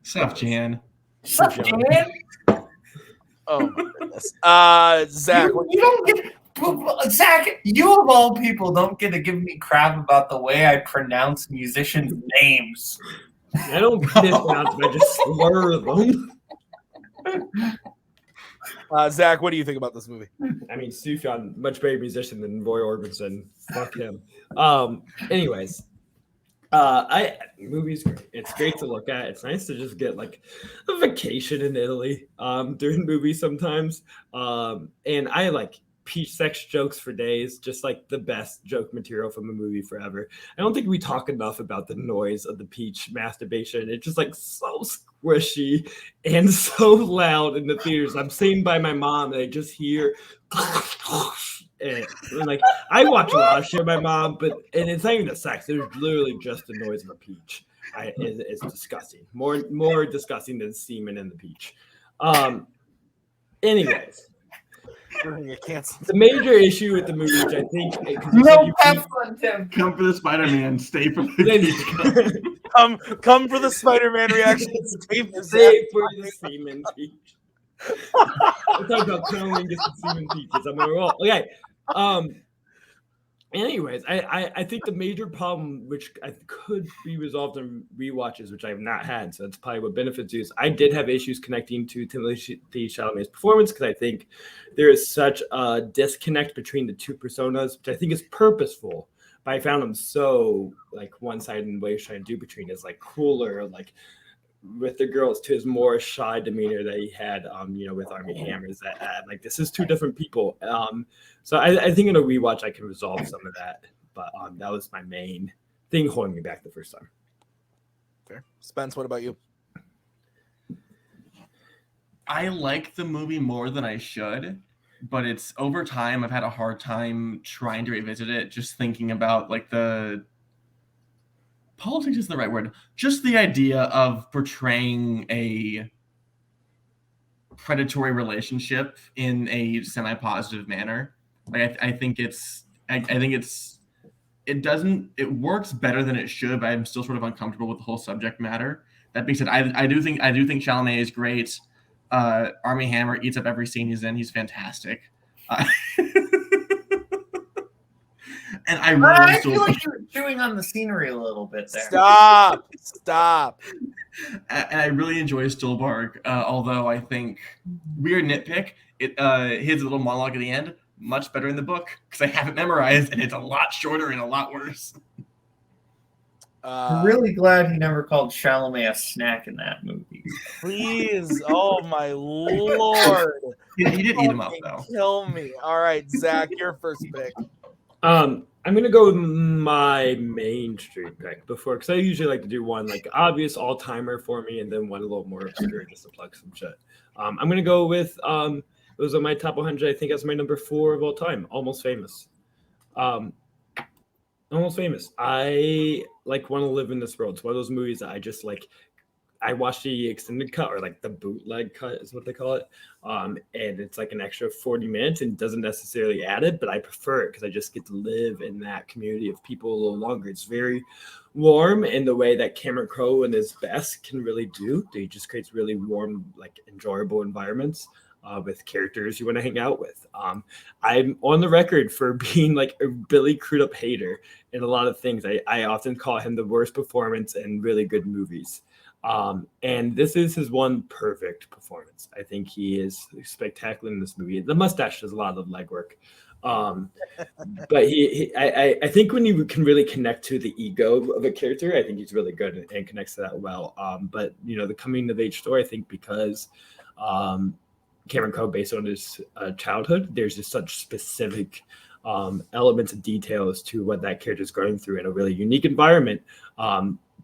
H: Sufjan.
G: Sufjan.
F: Oh my goodness. Zach,
G: You don't get. Zach, you of all people don't get to give me crap about the way I pronounce musicians' names.
I: I don't mispronounce them, I just slur them.
F: Zach, what do you think about this movie?
I: I mean, Sufjan, much better musician than Roy Orbison. Fuck him. Anyways, movie's great. It's great to look at. It's nice to just get like a vacation in Italy during movies sometimes. And I like peach sex jokes for days, just like the best joke material from a movie forever. I don't think we talk enough about the noise of the peach masturbation. It's just like so squishy and so loud in the theaters. I'm sitting by my mom and I just hear and like I watch a lot of shit with my mom, but and it's not even the sex. It's literally just the noise of a peach. It's disgusting. More disgusting than semen in the peach. Anyways. The major issue with the movie, which I think,
H: come for the Spider-Man, stay for the
F: come for the Spider-Man reaction. Stay for
I: the semen peach. I'm talking about curling gets the semen peaches. I'm gonna roll. Okay. Anyways, I think the major problem, which I could be resolved in rewatches, which I have not had, so that's probably what benefits you, is I did have issues connecting to Timothée Chalamet's performance because I think there is such a disconnect between the two personas, which I think is purposeful. But I found him so like one-sided in what he's trying to do between his like cooler, like with the girls to his more shy demeanor that he had, with Armie Hammer's. That like this is two different people. So I think in a rewatch I can resolve some of that, but that was my main thing holding me back the first time.
F: Fair. Spence, what about you?
H: I like the movie more than I should, but it's over time I've had a hard time trying to revisit it, just thinking about like the politics isn't the right word. Just the idea of portraying a predatory relationship in a semi-positive manner. Like I think it works better than it should, but I'm still sort of uncomfortable with the whole subject matter. That being said, I do think Chalamet is great. Armie Hammer eats up every scene he's in. He's fantastic. And I really
G: feel like you're chewing on the scenery a little bit there.
F: Stop.
H: And I really enjoy Stillbarg, although I think weird nitpick. His little monologue at the end much better in the book because I have it memorized and it's a lot shorter and a lot worse.
G: I'm really glad he never called Chalamet a snack in that movie.
F: Please, oh my lord!
H: He did eat him up though.
F: Kill me. All right, Zach, your first pick.
I: I'm gonna go with my mainstream pick because I usually like to do one like obvious all timer for me, and then one a little more obscure just to plug some shit. I'm gonna go with it was on my top 100. I think that's my number 4 of all time. Almost Famous. Almost Famous. I like want to live in this world. It's one of those movies that I just like. I watched the extended cut or like the bootleg cut is what they call it. And it's like an extra 40 minutes and doesn't necessarily add it, but I prefer it because I just get to live in that community of people a little longer. It's very warm in the way that Cameron Crowe and his best can really do. He just creates really warm, like enjoyable environments with characters you want to hang out with. I'm on the record for being like a Billy Crudup hater in a lot of things. I often call him the worst performance in really good movies. And this is his one perfect performance. I think he is spectacular in this movie. The mustache does a lot of legwork. But I think when you can really connect to the ego of a character, I think he's really good and connects to that well. But you know, the coming of age story, I think because Cameron Crowe, based on his childhood, there's just such specific elements and details to what that character is going through in a really unique environment.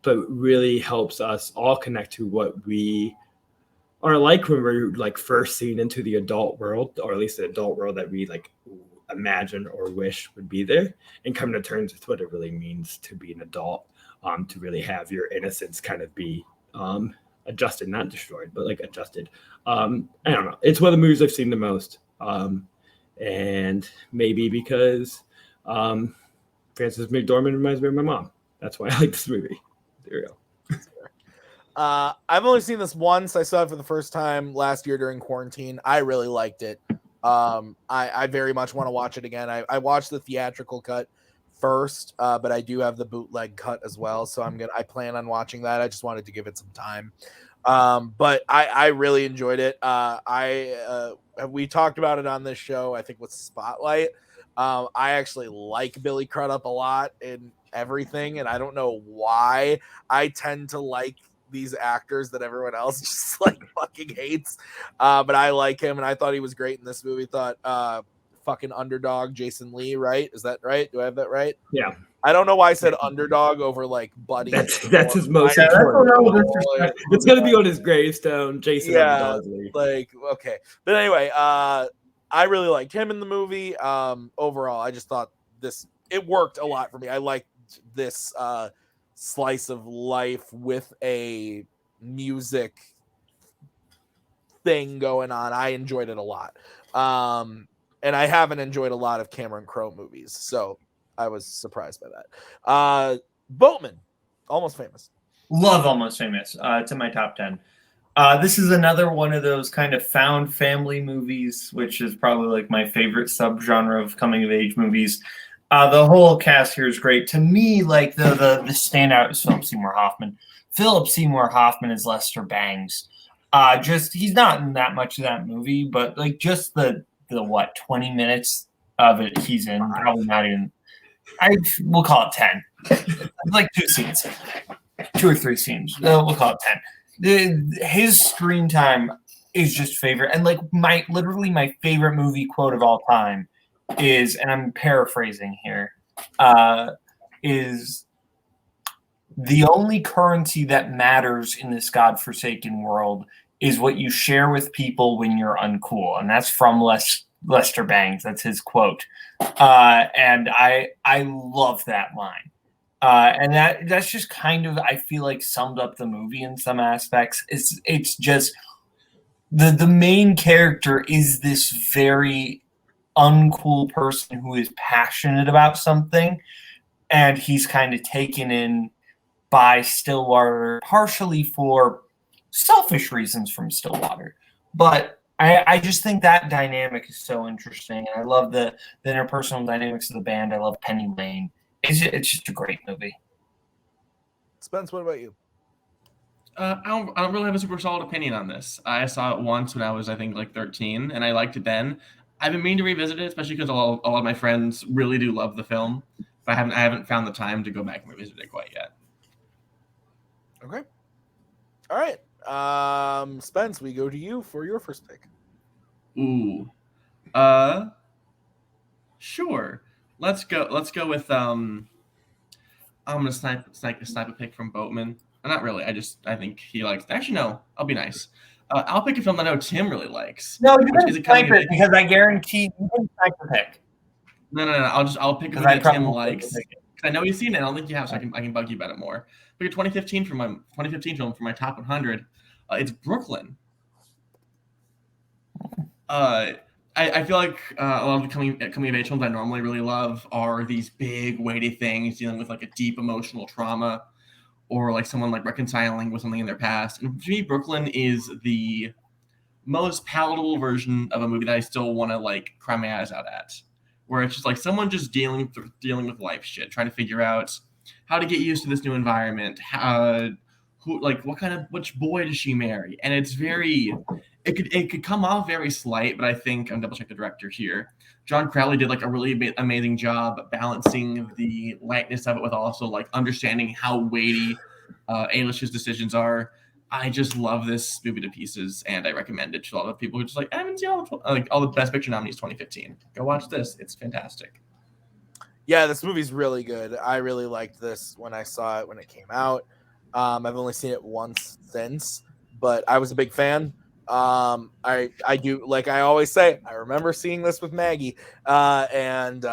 I: But really helps us all connect to what we are like when we're like first seen into the adult world, or at least the adult world that we like imagine or wish would be there, and come to terms with what it really means to be an adult, to really have your innocence kind of be adjusted, not destroyed, but like adjusted. I don't know. It's one of the movies I've seen the most. And maybe because Frances McDormand reminds me of my mom. That's why I like this movie. There you go.
F: I've only seen this once. I saw it for the first time last year during quarantine. I really liked it. I very much want to watch it again. I watched the theatrical cut first, but I do have the bootleg cut as well. So I plan on watching that. I just wanted to give it some time. But I really enjoyed it. We talked about it on this show, I think with Spotlight. I actually like Billy Crudup a lot in everything, and I don't know why I tend to like these actors that everyone else just like fucking hates. But I like him, and I thought he was great in this movie. Thought fucking underdog Jason Lee, right? Is that right? Do I have that right?
I: Yeah.
F: I don't know why I said underdog over like Buddy.
I: That's his most important. It's gonna be on his gravestone, Jason.
F: Yeah, like okay. But anyway, I really liked him in the movie. Overall, I just thought it worked a lot for me. I liked this slice of life with a music thing going on. I enjoyed it a lot. And I haven't enjoyed a lot of Cameron Crowe movies, so I was surprised by that. Boatman, Almost Famous.
G: Love Almost Famous. It's in my top 10. This is another one of those kind of found family movies, which is probably like my favorite subgenre of coming of age movies. The whole cast here is great. To me, like the standout is Philip Seymour Hoffman. Philip Seymour Hoffman is Lester Bangs. He's not in that much of that movie, but like just the 20 minutes of it he's in, probably not even. We'll call it 10. Like 2 scenes, 2 or 3 scenes. We'll call it 10. His screen time is just favorite, and like literally my favorite movie quote of all time is, and I'm paraphrasing here, is the only currency that matters in this godforsaken world is what you share with people when you're uncool. And that's from Lester Bangs. That's his quote. And I love that line. And that's just kind of, I feel like, summed up the movie in some aspects. It's just the main character is this very uncool person who is passionate about something, and he's kind of taken in by Stillwater, partially for selfish reasons from Stillwater, but I just think that dynamic is so interesting. I love the interpersonal dynamics of the band. I love Penny Lane. It's just a great movie.
F: Spence, what about you?
H: I don't really have a super solid opinion on this. I saw it once when I was, I think, like 13, and I liked it then. I've been meaning to revisit it, especially because a lot of my friends really do love the film, but I haven't found the time to go back and revisit it quite yet.
F: Okay. All right. Spence, we go to you for your first pick.
H: Ooh. Sure. Let's go with I'm gonna snipe a pick from Boatman. Not really. I think he likes. Actually, no. I'll be nice. I'll pick a film I know Tim really likes.
G: No, you can snipe it because I guarantee you can snipe the pick.
H: No. I'll pick a movie that Tim likes. Because I know he's seen it. I don't think you have, so I can bug you about it more. Pick a 2015 film for my top 100. It's Brooklyn. I feel like a lot of the coming of age films I normally really love are these big, weighty things dealing with like a deep emotional trauma, or like someone like reconciling with something in their past. And to me, Brooklyn is the most palatable version of a movie that I still want to like cry my eyes out at, where it's just like someone just dealing with life shit, trying to figure out how to get used to this new environment, which boy does she marry, and it's very. It could come off very slight, but I think I'm double check the director here. John Crowley did like a really amazing job balancing the lightness of it with also like understanding how weighty A-listers' decisions are. I just love this movie to pieces, and I recommend it to a lot of people who just like I haven't seen all the Best Picture nominees 2015. Go watch this; it's fantastic.
F: Yeah, this movie's really good. I really liked this when I saw it when it came out. I've only seen it once since, but I was a big fan. I do, like I always say, I remember seeing this with Maggie, and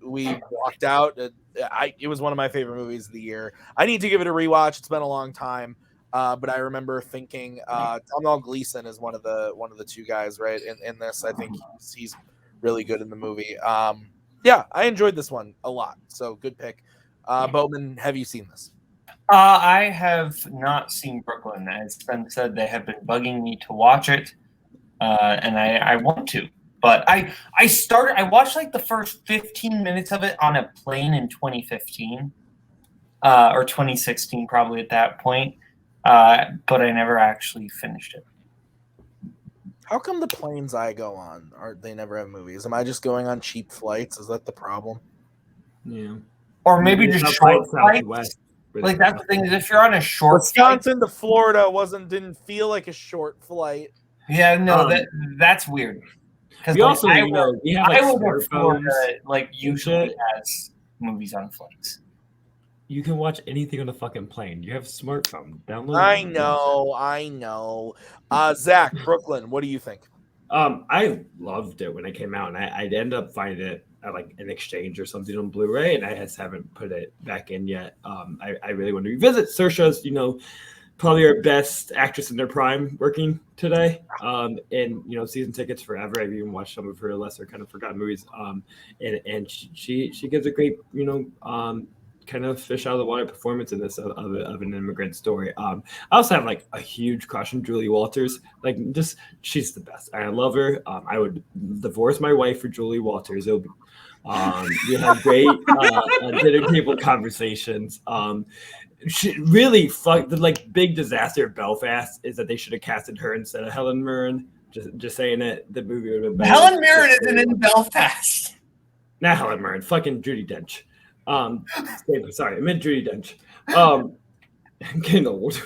F: we walked out. It was one of my favorite movies of the year. I need to give it a rewatch. It's been a long time, but I remember thinking Domhnall Gleeson is one of the two guys right in this. I think he's really good in the movie. Yeah, I enjoyed this one a lot. So good pick. Boatman, have you seen this?
G: I have not seen Brooklyn. As Ben said, they have been bugging me to watch it, and I want to. But I watched like the first 15 minutes of it on a plane in 2015 or 2016, probably at that point. But I never actually finished it.
F: How come the planes I go on they never have movies? Am I just going on cheap flights? Is that the problem?
I: Yeah.
G: Or maybe just short flights. Like that's the thing is if you're on a short
F: Wisconsin to Florida didn't feel like a short flight.
G: Yeah, no, that's weird.
I: We also, we have like
G: Florida, like usually has movies on flights.
I: You can watch anything on a fucking plane. You have a smartphone. Download.
F: I know. Zach, Brooklyn, what do you think?
I: I loved it when it came out, and I ended up finding it at like an exchange or something on Blu-ray, and I just haven't put it back in yet. I really want to revisit Saoirse's, probably our best actress in their prime working today. And season tickets forever. I've even watched some of her lesser kind of forgotten movies. And she gives a great, kind of fish out of the water performance in this of an immigrant story. I also have like a huge crush on Julie Walters. Like she's the best. I love her. I would divorce my wife for Julie Walters. It'll be, we have great dinner table conversations. She really the big disaster of Belfast is that they should have casted her instead of Helen Mirren. Just saying it, the movie would have been better.
G: Helen Mirren isn't in Belfast.
I: Not Helen Mirren, fucking Judi Dench. Sorry, I meant Judi Dench. I'm getting old.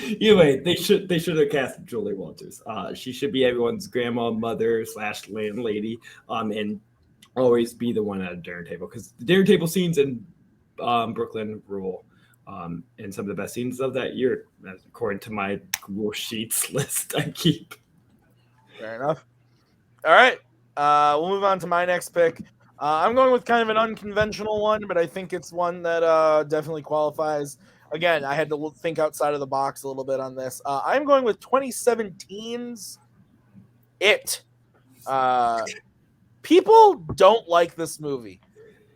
I: Anyway, they should have cast Julie Walters. She should be everyone's grandma, mother / landlady, and always be the one at a dinner table, because the dinner table scenes in Brooklyn rule. And some of the best scenes of that year, according to my Google Sheets list I keep.
F: Fair enough. All right, we'll move on to my next pick. I'm going with kind of an unconventional one, but I think it's one that definitely qualifies. Again, I had to think outside of the box a little bit on this. I'm going with 2017's It. People don't like this movie.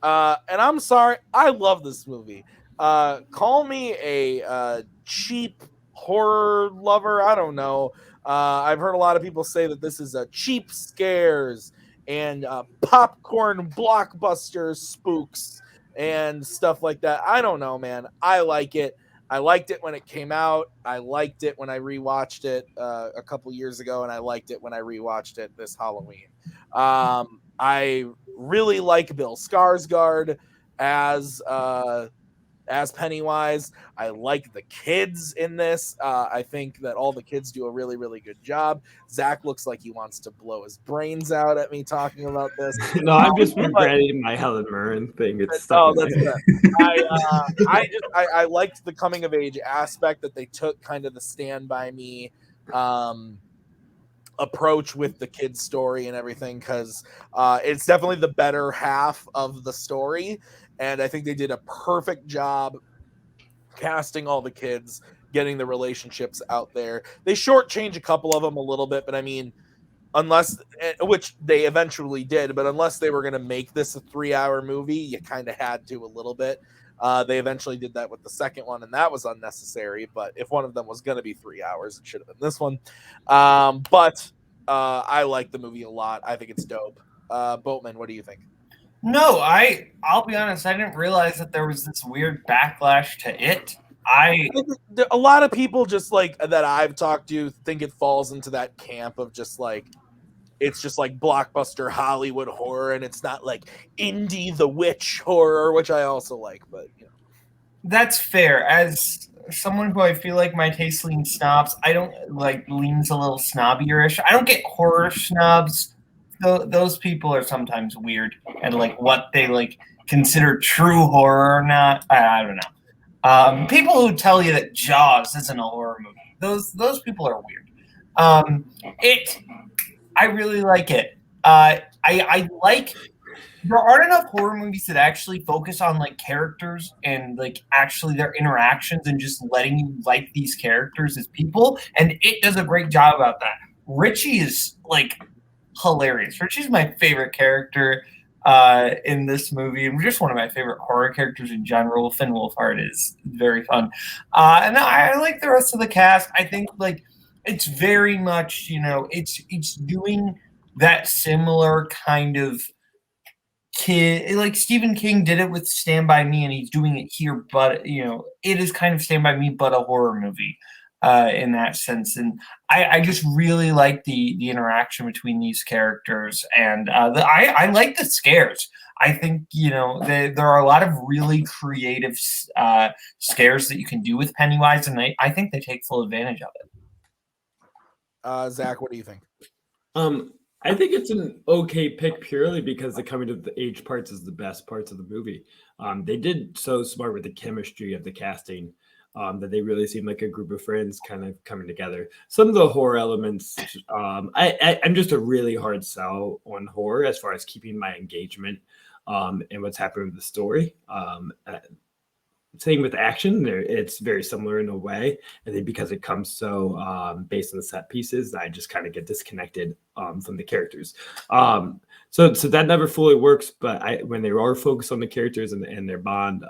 F: And I'm sorry, I love this movie. Call me a cheap horror lover. I don't know. I've heard a lot of people say that this is a cheap scares and popcorn blockbuster spooks and stuff like that. I don't know, man. I like it. I liked it when it came out. I liked it when I rewatched it a couple years ago, and I liked it when I rewatched it this Halloween. I really like Bill Skarsgård as Pennywise. I like the kids in this. I think that all the kids do a really, really good job. Zach looks like he wants to blow his brains out at me talking about this.
I: No, I'm just regretting my Helen Mirren thing. It's stuck in
F: that's
I: there.
F: good. I liked the coming of age aspect that they took, kind of the Stand By Me approach with the kids' story and everything, because it's definitely the better half of the story. And I think they did a perfect job casting all the kids, getting the relationships out there. They shortchange a couple of them a little bit, but I mean, which they eventually did, but unless they were going to make this a 3-hour movie, you kind of had to a little bit. They eventually did that with the second one, and that was unnecessary. But if one of them was going to be 3 hours, it should have been this one. But I like the movie a lot. I think it's dope. Boatman, what do you think?
G: No, I'll be honest. I didn't realize that there was this weird backlash to it.
F: A lot of people just like that I've talked to think it falls into that camp of just like, it's just like blockbuster Hollywood horror, and it's not like indie the witch horror, which I also like. But you know,
G: that's fair. As someone who I feel like my taste leans snobs, I don't leans a little snobbier-ish. I don't get horror snobs. Those people are sometimes weird and like what they like consider true horror or not. I don't know. People who tell you that Jaws isn't a horror movie, those people are weird. I really like it. I like. There aren't enough horror movies that actually focus on like characters and like actually their interactions and just letting you like these characters as people, and it does a great job about that. Richie is like hilarious. Richie's my favorite character in this movie, and just one of my favorite horror characters in general. Finn Wolfhard is very fun, and I like the rest of the cast. I think like it's very much, you know, it's doing that similar kind of kid, like Stephen King did it with Stand By Me, and he's doing it here, but you know, it is kind of Stand By Me but a horror movie in that sense. And I just really like the interaction between these characters, and I like the scares. I think, you know, there are a lot of really creative scares that you can do with Pennywise, and I think they take full advantage of it.
F: Zach, what do you think?
I: I think it's an okay pick purely because the coming of the age parts is the best parts of the movie. They did so smart with the chemistry of the casting that they really seem like a group of friends kind of coming together. Some of the horror elements, I'm just a really hard sell on horror as far as keeping my engagement and what's happening with the story. Same with action, it's very similar in a way. I think because it comes so based on the set pieces, I just kind of get disconnected from the characters. So that never fully works, but when they are focused on the characters and their bond,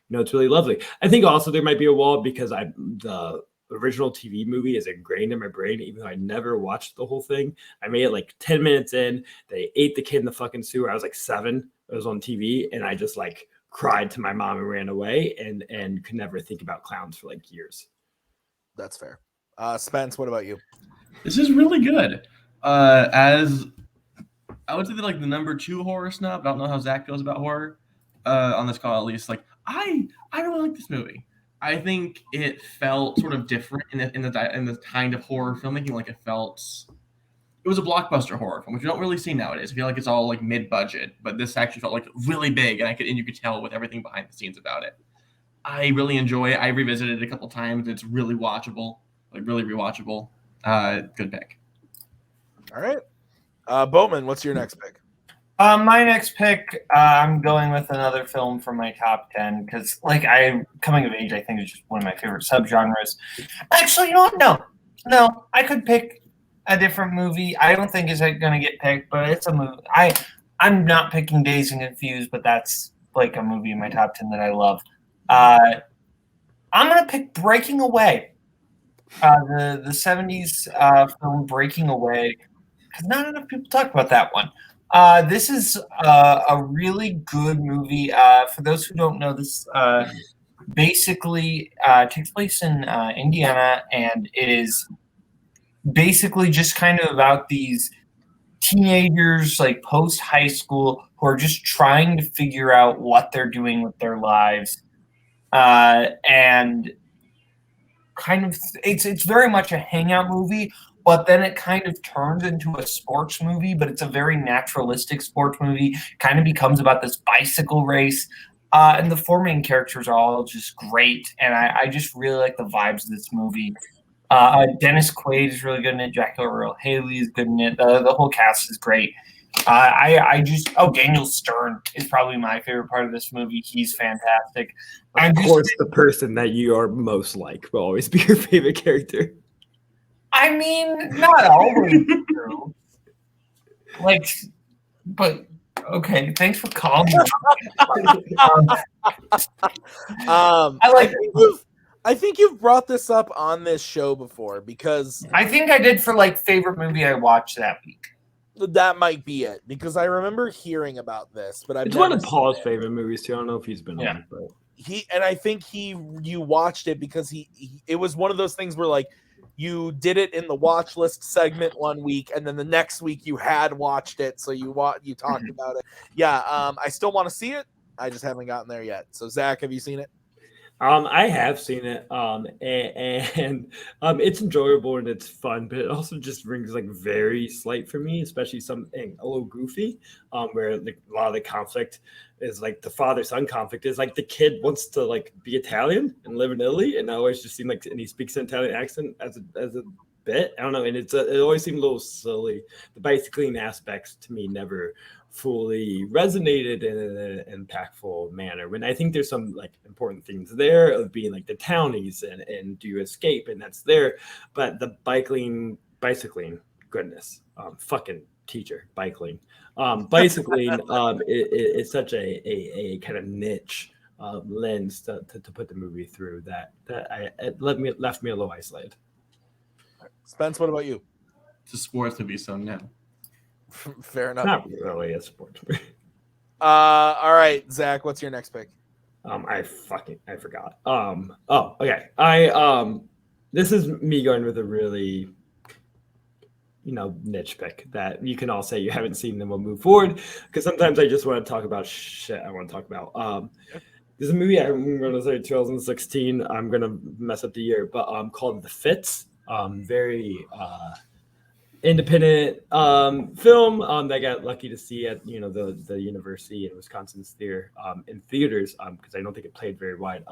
I: you know, it's really lovely. I think also there might be a wall because the original TV movie is ingrained in my brain, even though I never watched the whole thing. I made it like 10 minutes in. They ate the kid in the fucking sewer. I was like 7. It was on TV, and I just like cried to my mom and ran away and could never think about clowns for like years.
F: That's fair. Spence, what about you?
H: This is really good. As I would say that like the number 2 horror snob, I don't know how Zach feels about horror on this call, at least. Like I really like this movie. I think it felt sort of different in the kind of horror filmmaking. Like it was a blockbuster horror film, which you don't really see nowadays. I feel like it's all like mid-budget, but this actually felt like really big, and you could tell with everything behind the scenes about it. I really enjoy it. I revisited it a couple times. It's really watchable, like really rewatchable. Good pick.
F: All right, Boatman, what's your next pick?
G: My next pick, I'm going with another film from my top 10 because, like, coming of age, I think is just one of my favorite subgenres. Actually, you know what? No, I could pick a different movie. I don't think it's going to get picked, but it's a movie. I'm not picking Dazed and Confused, but that's like a movie in my top 10 that I love. I'm going to pick Breaking Away. the 70s film Breaking Away, because not enough people talk about that one. This is a really good movie. For those who don't know, this basically takes place in Indiana, and it is basically just kind of about these teenagers, like post high school, who are just trying to figure out what they're doing with their lives, and kind of it's very much a hangout movie, but then it kind of turns into a sports movie, but it's a very naturalistic sports movie. Kind of becomes about this bicycle race. And the four main characters are all just great, and I just really like the vibes of this movie. Dennis Quaid is really good in it. Jackie Earl Haley is good in it. The whole cast is great. Daniel Stern is probably my favorite part of this movie. He's fantastic.
I: Of course, the person that you are most like will always be your favorite character.
G: I mean, not always true. But okay. Thanks for calling me.
F: I think you've brought this up on this show before because
G: I think I did for favorite movie I watched that week.
F: That might be it because I remember hearing about this, but
I: it's one of Paul's favorite movies too. I don't know if he's been on it, but
F: I think you watched it because it was one of those things where you did it in the watch list segment one week, and then the next week you had watched it, so you talked about it. Yeah, I still want to see it. I just haven't gotten there yet. So Zach, have you seen it?
I: I have seen it, and it's enjoyable and it's fun, but it also just rings very slight for me, especially something a little goofy, where a lot of the conflict is the father-son conflict is the kid wants to be Italian and live in Italy, and I always just seem and he speaks an Italian accent as a bit. I don't know, and it always seemed a little silly. The bicycling aspects to me never fully resonated in an impactful manner. When I think there's some important things there of being the townies and do you escape, and that's there, but the bicycling, goodness, fucking teacher, bicycling it's such a kind of niche lens to put the movie through that it left me a little isolated.
F: Spence, what about you?
H: It's a sports movie, so no.
F: Fair enough.
I: Not really a sports movie.
F: All right, Zach, what's your next pick?
I: I forgot. Okay. This is me going with a really niche pick that you can all say you haven't seen, then we'll move forward, because sometimes I just want to talk about shit I want to talk about. There's a movie I'm going to say 2016. I'm going to mess up the year, but called The Fits. Very independent film that I got lucky to see at the University in Wisconsin's theater in theaters because I don't think it played very wide.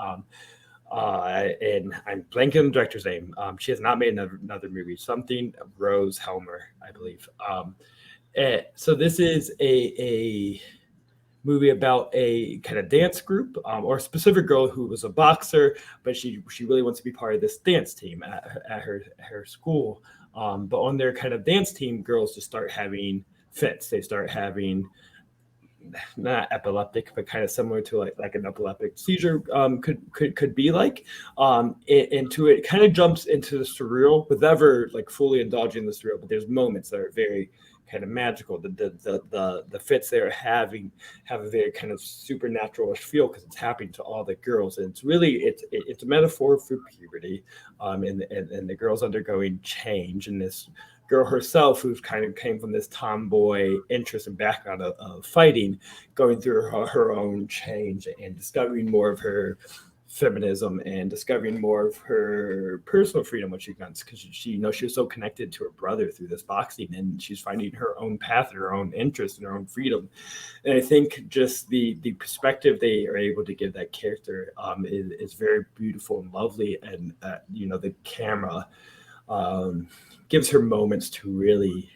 I: And I'm blanking on the director's name. She has not made another movie. Something Rose Helmer, I believe. So this is a movie about a kind of dance group or a specific girl who was a boxer, but she really wants to be part of this dance team at her school. But on their kind of dance team, girls just start having fits. They start having not epileptic, but kind of similar to like an epileptic seizure could be like. Into it kind of jumps into the surreal, with never fully indulging the surreal. But there's moments that are very kind of magical. The fits they're having have a very kind of supernatural feel because it's happening to all the girls, and it's really it's a metaphor for puberty, and the girls undergoing change, and this girl herself, who's kind of came from this tomboy interest and background of fighting, going through her own change and discovering more of her feminism and discovering more of her personal freedom when she wants, because she was so connected to her brother through this boxing, and she's finding her own path and her own interest and her own freedom. And I think just the perspective they are able to give that character is very beautiful and lovely, and the camera gives her moments to really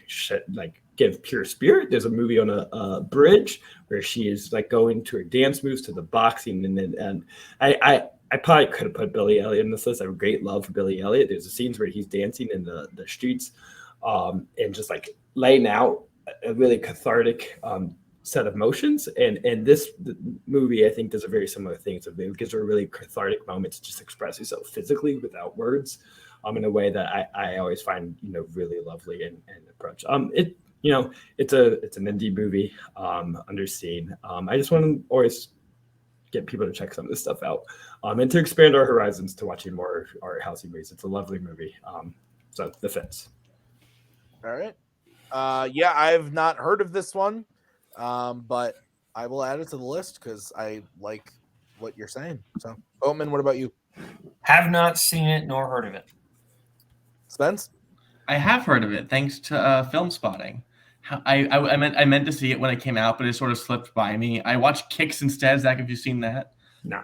I: give pure spirit. There's a movie on a bridge where she is going to her dance moves to the boxing, and I probably could have put Billy Elliot in this list. I have a great love for Billy Elliot. There's scenes where he's dancing in the streets, and just laying out a really cathartic set of motions. And this movie, I think, does a very similar thing. So it gives her really cathartic moments to just express yourself physically without words. in a way that I always find really lovely and approach. It's an indie movie, underseen. I just want to always get people to check some of this stuff out, and to expand our horizons to watching more art housey movies. It's a lovely movie. So The Fence.
F: All right. Yeah, I've not heard of this one, but I will add it to the list because I like what you're saying. So, Boatman, what about you?
G: Have not seen it nor heard of it.
F: Spence?
H: I have heard of it thanks to Film Spotting. I meant to see it when it came out, but it sort of slipped by me. I watched Kicks instead. Zach, have you seen that?
I: No.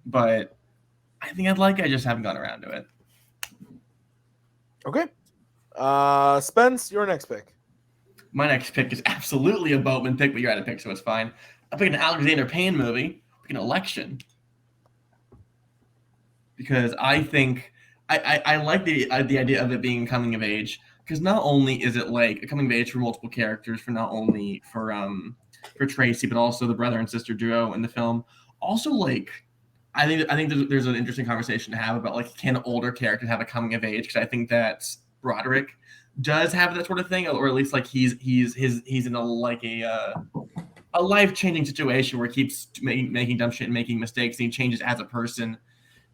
H: But I think I'd like it. I just haven't gone around to it.
F: Okay. Spence, your next pick.
H: My next pick is absolutely a Boatman pick, but you're out of pick, so it's fine. I'm picking an Alexander Payne movie. I'm picking Election. Because I think I like the idea of it being coming of age. Because not only is it like a coming of age for multiple characters, for not only for Tracy, but also the brother and sister duo in the film. Also, like, I think there's an interesting conversation to have about, like, can older characters have a coming of age? Because I think that Broderick does have that sort of thing, or at least like he's in a life-changing situation where he keeps making dumb shit and making mistakes, and he changes as a person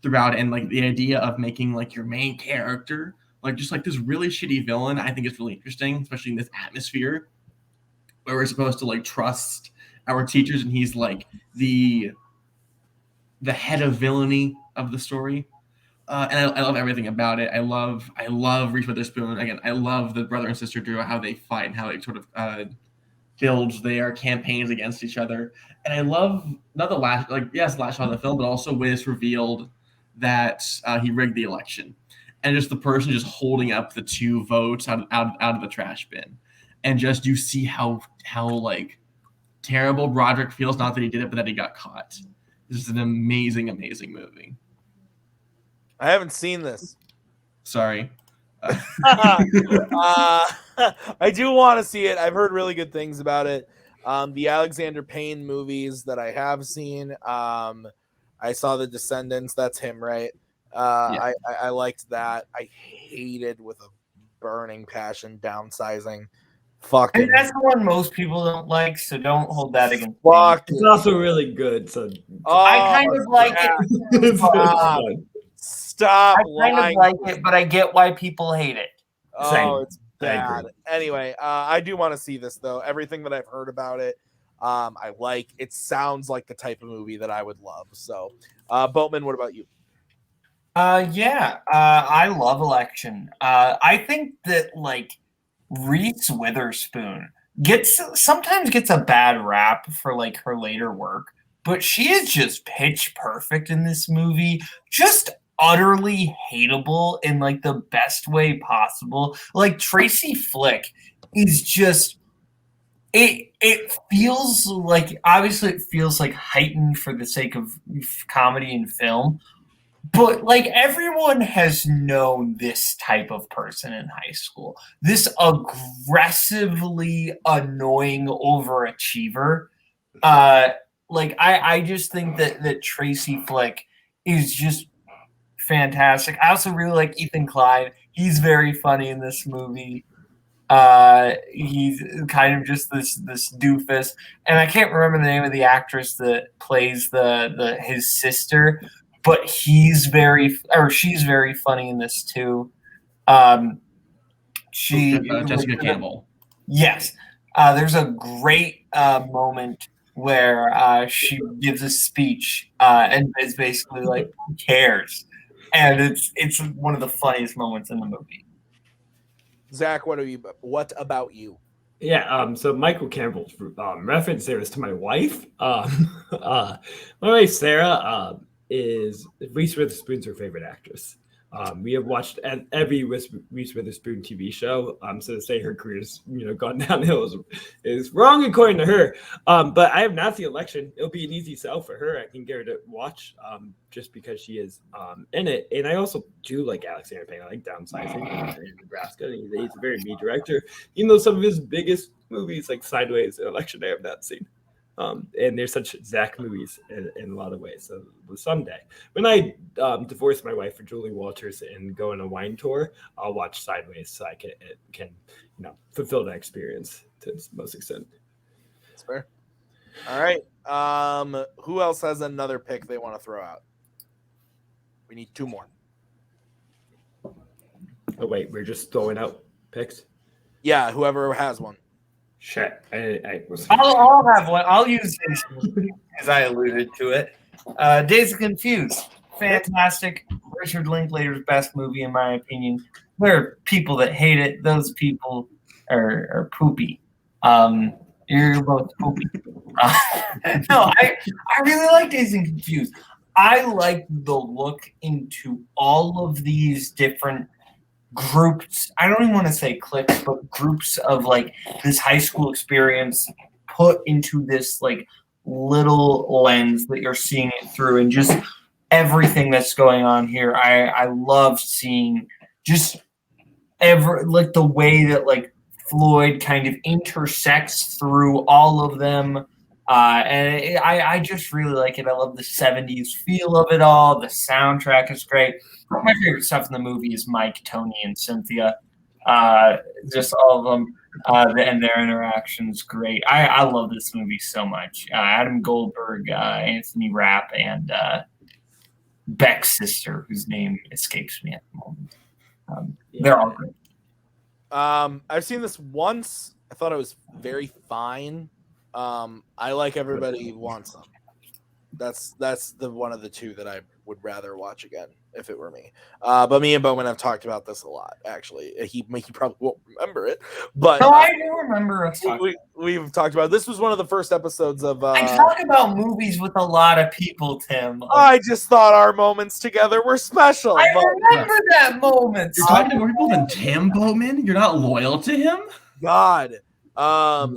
H: throughout. And like the idea of making like your main character like just like this really shitty villain, I think is really interesting, especially in this atmosphere where we're supposed to like trust our teachers, and he's like the head of villainy of the story. And I love everything about it. I love Reese Witherspoon. Again, I love the brother and sister duo, how they fight and how it sort of builds their campaigns against each other. And I love not the last shot of the film, but also when it's revealed that he rigged the election, and just the person just holding up the 2 votes out of the trash bin, and just you see how like terrible Broderick feels. Not that he did it, but that he got caught. This is an amazing movie.
F: I haven't seen this.
H: Sorry.
F: I do want to see it. I've heard really good things about it. The Alexander Payne movies that I have seen, I saw The Descendants. That's him, right?
H: Yeah.
F: I liked that. I hated with a burning passion Downsizing. Fucking.
G: And that's the one most people don't like, so don't hold that against me.
I: It's also really good. So
G: I kind of like it.
F: Stop.
G: I kind of like it, but I get why people hate it.
F: Oh, it's bad. Anyway, I do want to see this though. Everything that I've heard about it, I like. It sounds like the type of movie that I would love. So, Boatman, what about you?
G: I love Election. I think that like Reese Witherspoon sometimes gets a bad rap for like her later work, but she is just pitch perfect in this movie. Just utterly hateable in like the best way possible. Like Tracy Flick is just it feels like, obviously it feels like heightened for the sake of comedy and film, but like everyone has known this type of person in high school, this aggressively annoying overachiever. Like I just think that Tracy Flick is just fantastic. I also really like Ethan Klein. He's very funny in this movie. He's kind of just this doofus, and I can't remember the name of the actress that plays his sister, but she's very funny in this too.
H: Jessica Campbell.
G: Yes. There's a great moment where she gives a speech and is basically like, who cares? And it's one of the funniest moments in the movie.
F: Zach, what about you?
I: Yeah, so Michael Campbell's reference there is to my wife. My wife Sarah is Reese Witherspoon's her favorite actress. We have watched every Reese Witherspoon TV show. So to say her career's gone downhill is wrong according to her. But I have not seen Election. It'll be an easy sell for her. I can get her to watch just because she is in it. And I also do like Alexander Payne. I like Downsizing in Nebraska. He's a very mean director. Even though some of his biggest movies like Sideways and Election I have not seen. And they're such Zach movies in a lot of ways. So someday, when I divorce my wife for Julie Walters and go on a wine tour, I'll watch Sideways so I can fulfill that experience to its most extent.
F: That's fair. All right. Who else has another pick they want to throw out? We need 2 more.
I: Oh wait, we're just throwing out picks.
F: Yeah, whoever has one.
I: Shit,
G: I'll have one. I'll use this as I alluded to it. Days of Confused, fantastic. Richard Linklater's best movie in my opinion. There are people that hate it. Those people are poopy. You're both poopy. No, I really like Days of Confused. I like the look into all of these different groups. I don't even want to say cliques, but groups of like this high school experience put into this like little lens that you're seeing it through, and just everything that's going on here. I love seeing just like the way that like Floyd kind of intersects through all of them. And I just really like it. I love the 70s feel of it all. The soundtrack is great. My favorite stuff in the movie is Mike, Tony, and Cynthia. Just all of them. And their interactions great. I love this movie so much. Adam Goldberg, Anthony Rapp, and Beck's sister, whose name escapes me at the moment. They're all great.
F: I've seen this once. I thought it was very fine. I like Everybody Wants Some. That's the one of the 2 that I would rather watch again if it were me. But me and Bowman have talked about this a lot. Actually, he probably won't remember it, but
G: no, I do remember us.
F: We've talked about this. Was one of the first episodes of.
G: I talk about movies with a lot of people, Tim.
F: I just thought our moments together were special.
G: I remember that moment.
H: You're talking to more people than Tim Boatman. You're not loyal to him.
F: God.
H: Wow.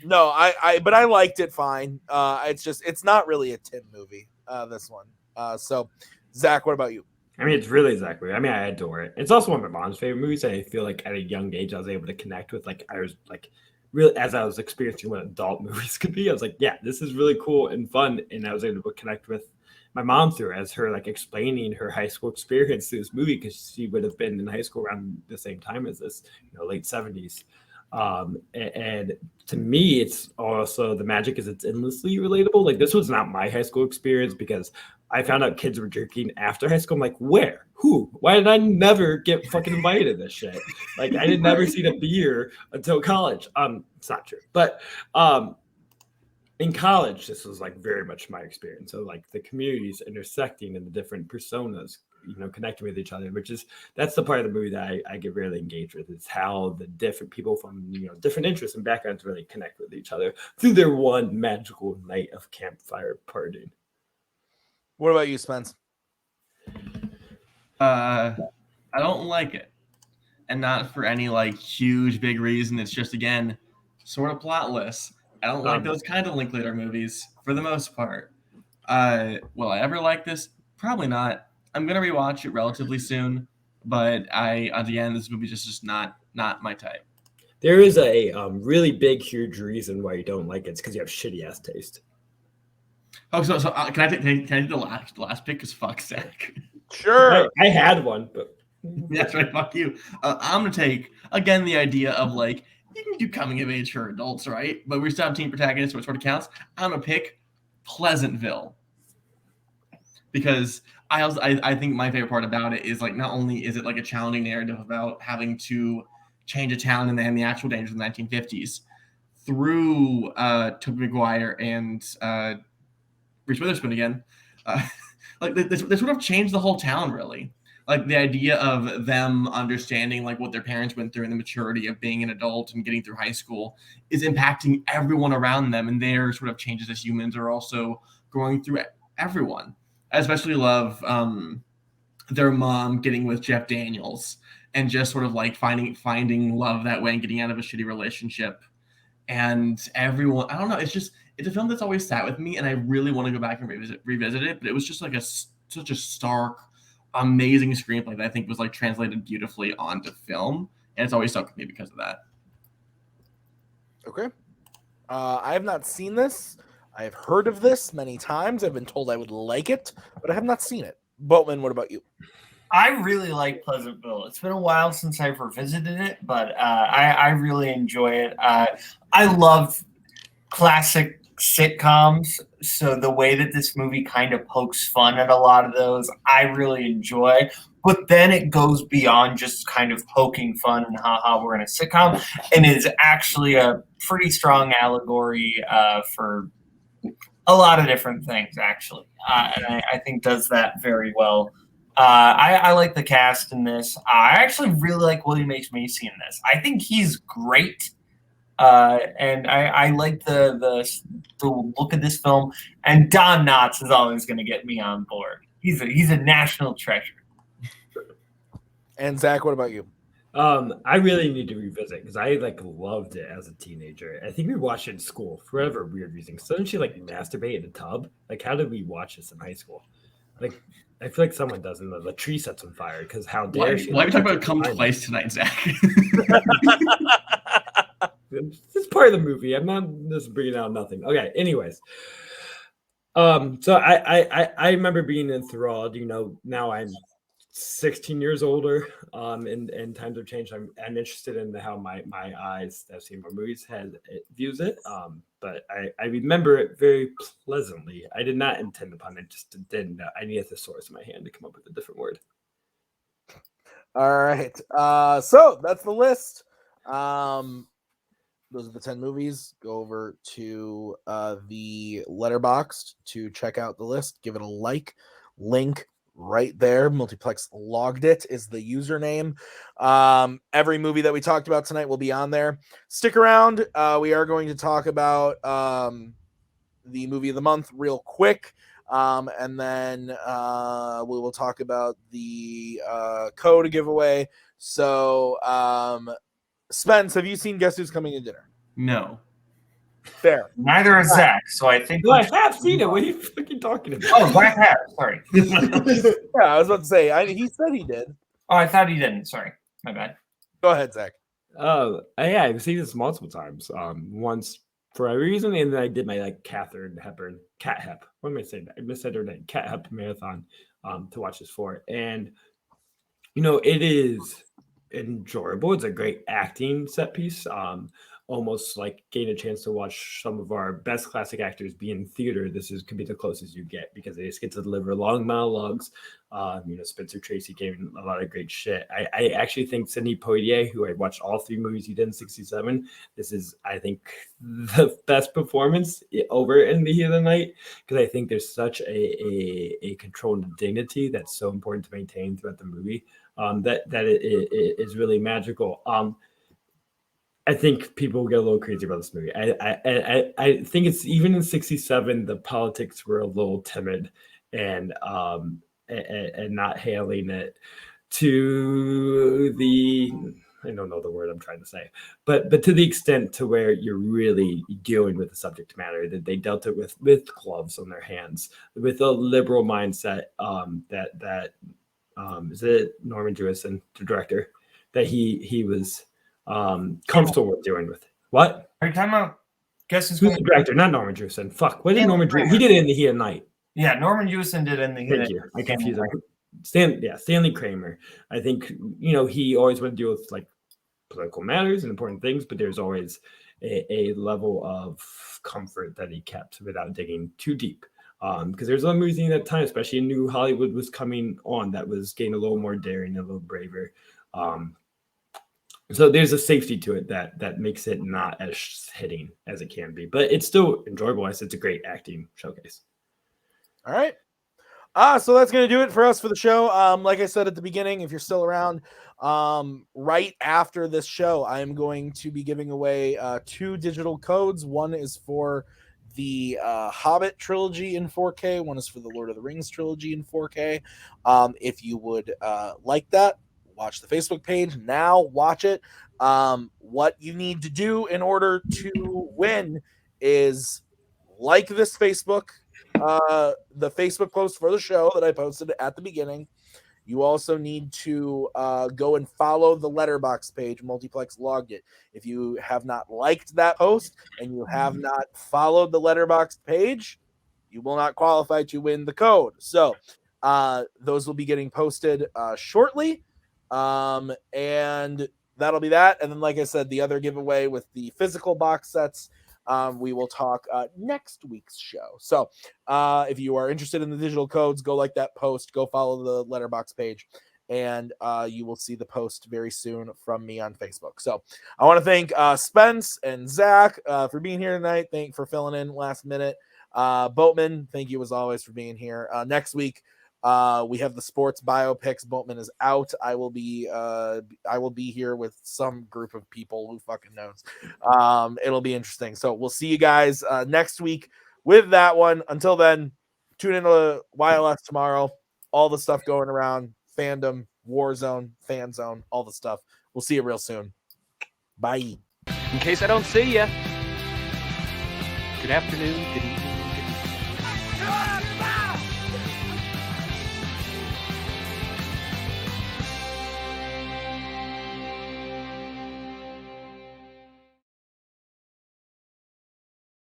F: No, but I liked it fine. It's not really a Tim movie, this one. So, Zach, what about you?
I: I mean, it's really Zach movie. I mean, I adore it. It's also one of my mom's favorite movies. I feel like at a young age, I was able to connect with, like, I was like, really, as I was experiencing what adult movies could be, I was like, yeah, this is really cool and fun. And I was able to connect with my mom through as her, like, explaining her high school experience through this movie, because she would have been in high school around the same time as this, late 70s. And to me, it's also the magic is it's endlessly relatable. Like, this was not my high school experience, because I found out kids were drinking after high school. I'm like, where? Who? Why did I never get fucking invited to this shit? Like, I didn't never see the beer until college. It's not true. But in college, this was like very much my experience. So like the communities intersecting and the different personas, connecting with each other, that's the part of the movie that I get really engaged with, is how the different people from, different interests and backgrounds really connect with each other through their one magical night of campfire partying.
F: What about you, Spence?
H: I don't like it, and not for any like huge big reason. It's just, again, sort of plotless. I don't like those kind of Linklater movies for the most part. Will I ever like this? Probably not. I'm gonna rewatch it relatively soon, but again, this movie is just not my type.
I: There is a really big, huge reason why you don't like it. It's because you have shitty ass taste.
H: Oh, so can I take the last pick? Because fuck Zach.
F: Sure.
I: I had one, but
H: that's right. Fuck you. I'm gonna take again the idea of like you can do coming of age for adults, right? But we still have teen protagonists, so it sort of counts. I'm gonna pick Pleasantville, because I think my favorite part about it is like not only is it like a challenging narrative about having to change a town and the actual dangers of the 1950s through Tobey Maguire and Reese Witherspoon again, like they sort of changed the whole town, really. Like the idea of them understanding like what their parents went through and the maturity of being an adult and getting through high school is impacting everyone around them, and their sort of changes as humans are also going through everyone. I especially love their mom getting with Jeff Daniels and just sort of like finding love that way and getting out of a shitty relationship. And everyone, I don't know, it's a film that's always sat with me, and I really want to go back and revisit it. But it was just like such a stark, amazing screenplay that I think was like translated beautifully onto film, and it's always stuck with me because of that.
F: Okay. I have not seen this. I have heard of this many times. I've been told I would like it, but I have not seen it. Boatman, what about you?
G: I really like Pleasantville. It's been a while since I've revisited it, but I really enjoy it. I love classic sitcoms, so the way that this movie kind of pokes fun at a lot of those, I really enjoy. But then it goes beyond just kind of poking fun and haha, we're in a sitcom, and is actually a pretty strong allegory for a lot of different things, actually. And I think does that very well. I like the cast in this. I actually really like William H. Macy in this. I think he's great. And I like the look of this film. And Don Knotts is always going to get me on board. He's a national treasure.
F: And Zach, what about you?
I: I really need to revisit because I loved it as a teenager. I think we watched it in school for whatever weird reason. So didn't she masturbate in a tub? How did we watch this in high school? I feel like someone does, and the tree sets on fire because how dare she?
H: Why are we talking about Come Twice tonight, Zach?
I: It's part of the movie. I'm not just bringing out nothing. Okay. Anyways, so I remember being enthralled. Now I'm 16 years older, and times have changed. I'm interested in how my eyes that have seen more movies views it. But I remember it very pleasantly. I did not intend upon it; just didn't. I needed the source in my hand to come up with a different word.
F: All right. So that's the list. Those are the 10 movies. Go over to the Letterboxd to check out the list. Give it a like. Link right there. Multiplex logged it is the username. Every movie that we talked about tonight will be on there. Stick around. We are going to talk about the movie of the month real quick. And then we will talk about the code giveaway. So, Spence, have you seen Guess Who's Coming to Dinner?
H: No.
F: Fair.
G: Neither has Zach, so I think...
I: I have seen it. What are you fucking talking about?
G: Oh, Zach has. Sorry.
F: Yeah, I was about to say, he said he did.
G: Oh, I thought he didn't. Sorry. My bad.
F: Go ahead, Zach.
I: Yeah, I've seen this multiple times. Once for a reason, and then I did my Catherine Hepburn, Cat Hep. What am I saying? I missaid her name. Cat Hep marathon to watch this for. And, it is enjoyable. It's a great acting set piece. Almost gain a chance to watch some of our best classic actors be in theater. Could be the closest you get because they just get to deliver long monologues. Spencer Tracy gave a lot of great shit. I actually think Sidney Poitier, who I watched all 3 movies he did in '67, this is, I think, the best performance over in the heat of the night because I think there's such a control and dignity that's so important to maintain throughout the movie that it is really magical. I think people get a little crazy about this movie. I think it's even in '67, the politics were a little timid and not hailing it to the, I don't know the word I'm trying to say, but to the extent to where you're really dealing with the subject matter, that they dealt it with gloves on their hands, with a liberal mindset that is it Norman Jewison, the director, that he was comfortable with dealing with. What?
G: Are you talking about? Guess Who's
I: the director? Not Norman Jewison. Fuck. What did Norman Jewison? He did it in the Heat of Night.
G: Yeah, Norman Jewison did it in the Heat.
I: Thank you. I confused him. Stanley Kramer. I think he always went to deal with political matters and important things, but there's always a level of comfort that he kept without digging too deep. Because there's a movie at that time, especially in New Hollywood was coming on, that was getting a little more daring, a little braver. So there's a safety to it that makes it not as hitting as it can be, but it's still enjoyable. It's a great acting showcase.
F: All right. So that's going to do it for us for the show. Like I said at the beginning, if you're still around, right after this show, I'm going to be giving away 2 digital codes. One is for the Hobbit trilogy in 4K. One is for the Lord of the Rings trilogy in 4K. If you would like that, watch the Facebook page now. Watch it. What you need to do in order to win is like this Facebook, the Facebook post for the show that I posted at the beginning. You also need to go and follow the letterbox page. Multiplex logged it. If you have not liked that post and you have not followed the letterbox page, you will not qualify to win the code. So those will be getting posted shortly. And that'll be that. And then, like I said, the other giveaway with the physical box sets, we will talk next week's show. So if you are interested in the digital codes, go like that post, go follow the letterbox page, and you will see the post very soon from me on Facebook. So I want to thank Spence and Zach for being here tonight. Thank for filling in last minute. Boatman, thank you as always for being here. Next week, we have the sports biopics. Boatman is out. I will be here with some group of people who fucking knows. It'll be interesting. So we'll see you guys next week with that one. Until then, tune into YLS tomorrow. All the stuff going around, Fandom, Warzone, FANZONE, all the stuff. We'll see you real soon. Bye.
Q: In case I don't see you, good afternoon, good evening,